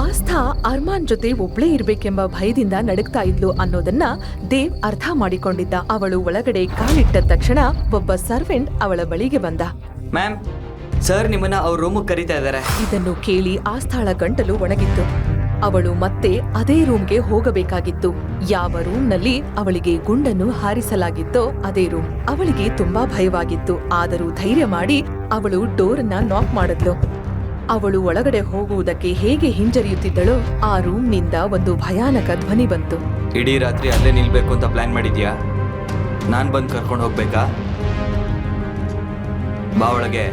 ಆಸ್ಥಾ ಅರ್ಮಾನ್ ಜೊತೆ ಒಬ್ಳೇ ಇರ್ಬೇಕೆಂಬ ಭಯದಿಂದ ನಡುಗ್ತಾ ಇದ್ಲು ಅನ್ನೋದನ್ನ ದೇವ್ ಅರ್ಥ ಮಾಡಿಕೊಂಡಿದ್ದ. ಅವಳು ಒಳಗಡೆ ಕಾಲಿಟ್ಟ ತಕ್ಷಣ ಒಬ್ಬ ಸರ್ವೆಂಟ್ ಅವಳ ಬಳಿಗೆ ಬಂದ. ಮ್ಯಾಮ್, ಸರ್ ನಿಮ್ಮನ್ನ ಅವ್ರ ರೂಮಿಗೆ ಕರೀತಾ ಇದ್ದಾರೆ. ಇದನ್ನು ಕೇಳಿ ಆಸ್ಥಾಳ ಗಂಟಲು ಒಣಗಿತ್ತು. ಅವಳು ಮತ್ತೆ ಅದೇ ರೂಮ್ಗೆ ಹೋಗಬೇಕಾಗಿತ್ತು. ಯಾವ ರೂಮ್ನಲ್ಲಿ ಅವಳಿಗೆ ಗುಂಡನ್ನು ಹಾರಿಸಲಾಗಿತ್ತೋ ಅದೇ ರೂಮ್. ಅವಳಿಗೆ ತುಂಬಾ ಭಯವಾಗಿತ್ತು. ಆದರೂ ಧೈರ್ಯ ಮಾಡಿ ಅವಳು ಡೋರ್ನ ನಾಕ್ ಮಾಡಿದ್ಲು. ಅವಳು ಒಳಗಡೆ ಹೋಗುವುದಕ್ಕೆ ಹೇಗೆ ಹಿಂಜರಿಯುತ್ತಿದ್ದಳೋ ಆ ರೂಮ್ನಿಂದ ಒಂದು ಭಯಾನಕ ಧ್ವನಿ ಬಂತು. ಇಡೀ ರಾತ್ರಿ ಅಲ್ಲೇ ನಿಲ್ಬೇಕು ಅಂತ ಪ್ಲಾನ್ ಮಾಡಿದ್ಯಾ? ನಾನ್ ಬಂದು ಕರ್ಕೊಂಡು ಹೋಗ್ಬೇಕಾ? ಬಾ ಒಳಗೆ.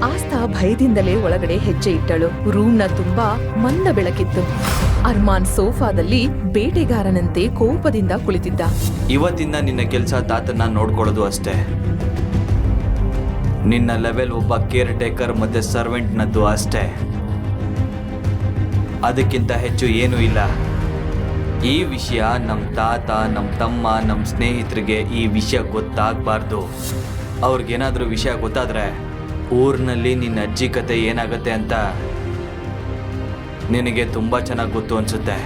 ಆಸ್ಥಾ ಭಯದಿಂದಲೇ ಒಳಗಡೆ ಹೆಜ್ಜೆ ಇಟ್ಟಳು. ರೂಮ್ನ ತುಂಬಾ ಮಂದ ಬೆಳಕಿತ್ತು. ಅರ್ಮಾನ್ ಸೋಫಾದಲ್ಲಿ ಬೇಟೆಗಾರನಂತೆ ಕೋಪದಿಂದ ಕುಳಿತಿದ್ದ. ಇವತ್ತಿಂದ ನಿನ್ನ ಕೆಲಸ ತಾತನ್ನ ನೋಡ್ಕೊಳ್ಳೋದು ಅಷ್ಟೇ. ನಿನ್ನ ಲೆವೆಲ್ ಒಬ್ಬ ಕೇರ್ ಟೇಕರ್ ಮತ್ತೆ ಸರ್ವೆಂಟ್ನದ್ದು ಅಷ್ಟೇ. ಅದಕ್ಕಿಂತ ಹೆಚ್ಚು ಏನೂ ಇಲ್ಲ. ಈ ವಿಷಯ ನಮ್ಮ ತಾತ, ನಮ್ಮ ತಮ್ಮ, ನಮ್ಮ ಸ್ನೇಹಿತರಿಗೆ ಈ ವಿಷಯ ಗೊತ್ತಾಗಬಾರ್ದು. ಅವ್ರಿಗೇನಾದ್ರೂ ವಿಷಯ ಗೊತ್ತಾದ್ರೆ ಊರಿನಲ್ಲಿ ನಿನ್ನ ಅಜ್ಜಿ ಕತೆ ಏನಾಗುತ್ತೆ ಅಂತ ನಿನಗೆ ತುಂಬಾ ಚೆನ್ನಾಗಿ ಗೊತ್ತು ಅನ್ಸುತ್ತೆ.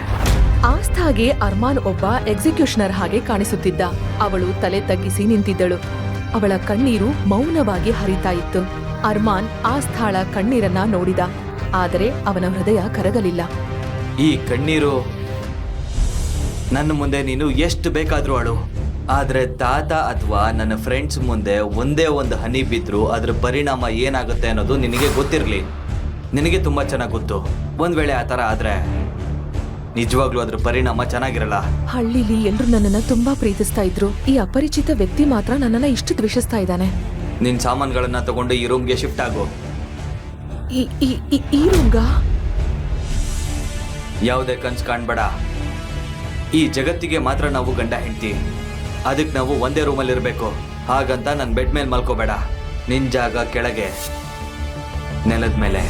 ಆಸ್ಥಾಗೆ ಅರ್ಮಾನ್ ಒಬ್ಬ ಎಕ್ಸಿಕ್ಯೂಷನರ್ ಹಾಗೆ ಕಾಣಿಸುತ್ತಿದ್ದ. ಅವಳು ತಲೆ ತಗ್ಗಿಸಿ ನಿಂತಿದ್ದಳು. ಅವಳ ಕಣ್ಣೀರು ಮೌನವಾಗಿ ಹರಿತಾ ಇತ್ತು. ಅರ್ಮಾನ್ ಆಸ್ಥಾಳ ಕಣ್ಣೀರನ್ನ ನೋಡಿದ. ಆದರೆ ಅವನ ಹೃದಯ ಕರಗಲಿಲ್ಲ. ಈ ಕಣ್ಣೀರು ನನ್ನ ಮುಂದೆ ನೀನು ಎಷ್ಟು ಬೇಕಾದ್ರೂ ಅಳು, ಆದ್ರೆ ತಾತ ಅಥವಾ ನನ್ನ ಫ್ರೆಂಡ್ಸ್ ಮುಂದೆ ಒಂದೇ ಒಂದು ಹನಿ ಬಿದ್ರು ಅದ್ರ ಪರಿಣಾಮ ಏನಾಗುತ್ತೆ ಅನ್ನೋದು ನಿನಗೆ ಗೊತ್ತಿರಲಿ. ನಿನಗೆ ತುಂಬಾ ಚೆನ್ನಾಗಿ ಗೊತ್ತು. ಒಂದ್ ವೇಳೆ ಆ ಥರ ಆದ್ರೆ ನಿಜವಾಗ್ಲೂ ಅದ್ರ ಪರಿಣಾಮ ಚೆನ್ನಾಗಿರಲ್ಲ. ಹಳ್ಳಿಲಿ ಎಲ್ರು ನನ್ನನ್ನ ತುಂಬಾ ಪ್ರೀತಿಸ್ತಾ ಇದ್ರು. ಈ ಅಪರಿಚಿತ ವ್ಯಕ್ತಿ ಮಾತ್ರ ನನ್ನನ್ನ ಇಷ್ಟು ದ್ವೇಷಿಸ್ತಾ ಇದ್ದಾನೆ. ನಿನ್ ಸಾಮಾನುಗಳನ್ನ ತಗೊಂಡು ಈ ರೂಮ್ಗೆ ಶಿಫ್ಟ್ ಆಗು. ಈ ರೂಮ್ಗ ಯಾವುದೇ ಕನ್ಸು ಕಾಣ್ಬೇಡ. ಈ ಜಗತ್ತಿಗೆ ಮಾತ್ರ ನಾವು ಗಂಡ ಹೆಂಡ್ತಿ. ಅದಕ್ಕೆ ನಾವು ಒಂದೇ ರೂಮಲ್ಲಿ ಇರಬೇಕು. ಹಾಗಂತ ನನ್ನ ಬೆಡ್ ಮೇಲೆ ಮಲ್ಕೋಬೇಡ. ನಿನ್ ಜಾಗ ಕೆಳಗೆ, ನೆಲದ ಮೇಲೆ.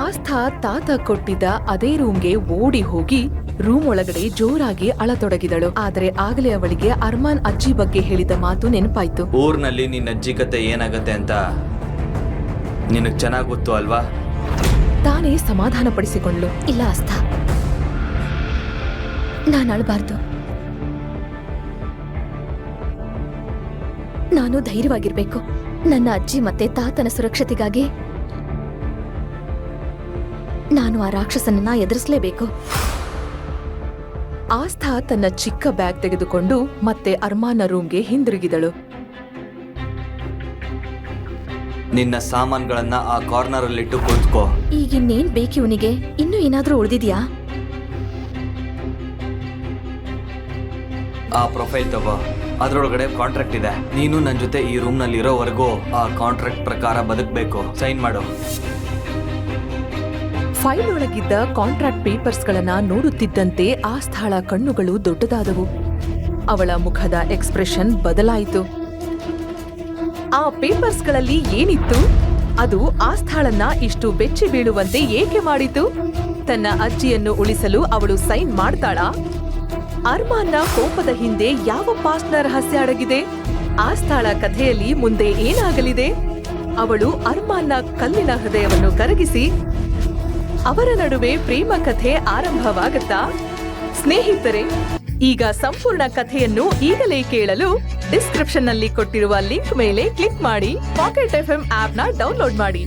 ಆಸ್ಥಾ ತಾತ ಕೊಟ್ಟಿದ್ದ ಅದೇ ರೂಮ್ಗೆ ಓಡಿ ಹೋಗಿ ರೂಮ್ ಒಳಗಡೆ ಜೋರಾಗಿ ಅಳತೊಡಗಿದಳು. ಆದರೆ ಆಗಲೇ ಅವಳಿಗೆ ಅರ್ಮಾನ್ ಅಜ್ಜಿ ಬಗ್ಗೆ ಹೇಳಿದ ಮಾತು ನೆನಪಾಯ್ತು. ಊರ್ನಲ್ಲಿ ನಿನ್ನ ಅಜ್ಜಿ ಕತೆ ಏನಾಗತ್ತೆ ಅಂತ ನಿನಗ್ ಚೆನ್ನಾಗ್ ಗೊತ್ತು ಅಲ್ವಾ? ತಾನೇ ಸಮಾಧಾನ ಪಡಿಸಿಕೊಂಡ್ಳು. ಇಲ್ಲ ಆಸ್ಥಾ, ನಾನು ಅಳಬಾರ್ದು. ನಾನು ಧೈರ್ಯವಾಗಿರ್ಬೇಕು. ನನ್ನ ಅಜ್ಜಿ ಮತ್ತೆ ತಾತನ ಸುರಕ್ಷತೆಗಾಗಿ ನಾನು ಆ ರಾಕ್ಷಸನನ್ನ ಎದುರಿಸಲೇಬೇಕು. ಆಸ್ಥಾ ತನ್ನ ಚಿಕ್ಕ ಬ್ಯಾಗ್ ತೆಗೆದುಕೊಂಡು ಮತ್ತೆ ಅರ್ಮಾನ್ನ ರೂಮ್ಗೆ ಹಿಂದಿರುಗಿದಳು. ನಿನ್ನ ಸಾಮಾನ್ಗಳನ್ನ ಆ ಕಾರ್ನರ್ ಅಲ್ಲಿಟ್ಟು ಕುಳಿತುಕೋ. ಈಗಿನ್ನೇನ್ ಬೇಕಿವನಿಗೆ? ಇನ್ನೂ ಏನಾದ್ರೂ ಉಳಿದಿದ್ಯಾ? ಆ ಪ್ರೊಫೈಲ್ ತಗೋ, ಅದ್ರೊಳಗಡೆ ಕಾಂಟ್ರಾಕ್ಟ್ ಇದೆ. ನೀನು ನನ್ನ ಜೊತೆ ಈ ರೂಮ್ ನಲ್ಲಿ ಇರೋವರೆಗೂ ಆ ಕಾಂಟ್ರಾಕ್ಟ್ ಪ್ರಕಾರ ಬದುಕಬೇಕು. ಸೈನ್ ಮಾಡು. ಫೈಲ್ ಒಳಗಿದ್ದ ಕಾಂಟ್ರಾಕ್ಟ್ ಪೇಪರ್ಸ್ ಗಳನ್ನ ನೋಡುತ್ತಿದ್ದಂತೆ ಆಸ್ಥಾಳ ಕಣ್ಣುಗಳು ದೊಡ್ಡದಾದವು. ಅವಳ ಮುಖದ ಎಕ್ಸ್ಪ್ರೆಷನ್ ಬದಲಾಯಿತು. ಆ ಪೇಪರ್ಸ್ ಗಳಲ್ಲಿ ಏನಿತ್ತು? ಅದು ಆಸ್ಥಾಳನ್ನ ಇಷ್ಟು ಬೆಚ್ಚಿ ಬೀಳುವಂತೆ ಏಕೆ ಮಾಡಿತು? ತನ್ನ ಅಜ್ಜಿಯನ್ನು ಉಳಿಸಲು ಅವಳು ಸೈನ್ ಮಾಡ್ತಾಳಾ? ಅರ್ಮಾನ್ನ ಕೋಪದ ಹಿಂದೆ ಯಾವ ಪಾಸ್ಟ್ನ ರಹಸ್ಯ ಅಡಗಿದೆ? ಆಸ್ಥಾಳ ಕಥೆಯಲ್ಲಿ ಮುಂದೆ ಏನಾಗಲಿದೆ? ಅವಳು ಅರ್ಮಾನ್ನ ಕಲ್ಲಿನ ಹೃದಯವನ್ನು ಕರಗಿಸಿ ಅವರ ನಡುವೆ ಪ್ರೇಮ ಕಥೆ ಆರಂಭವಾಗುತ್ತಾ? ಸ್ನೇಹಿತರೆ, ಈಗ ಸಂಪೂರ್ಣ ಕಥೆಯನ್ನು ಈಗಲೇ ಕೇಳಲು ಡಿಸ್ಕ್ರಿಪ್ಷನ್ ನಲ್ಲಿ ಕೊಟ್ಟಿರುವ ಲಿಂಕ್ ಮೇಲೆ ಕ್ಲಿಕ್ ಮಾಡಿ ಪಾಕೆಟ್ FM ಆಪ್ ನ ಡೌನ್ಲೋಡ್ ಮಾಡಿ.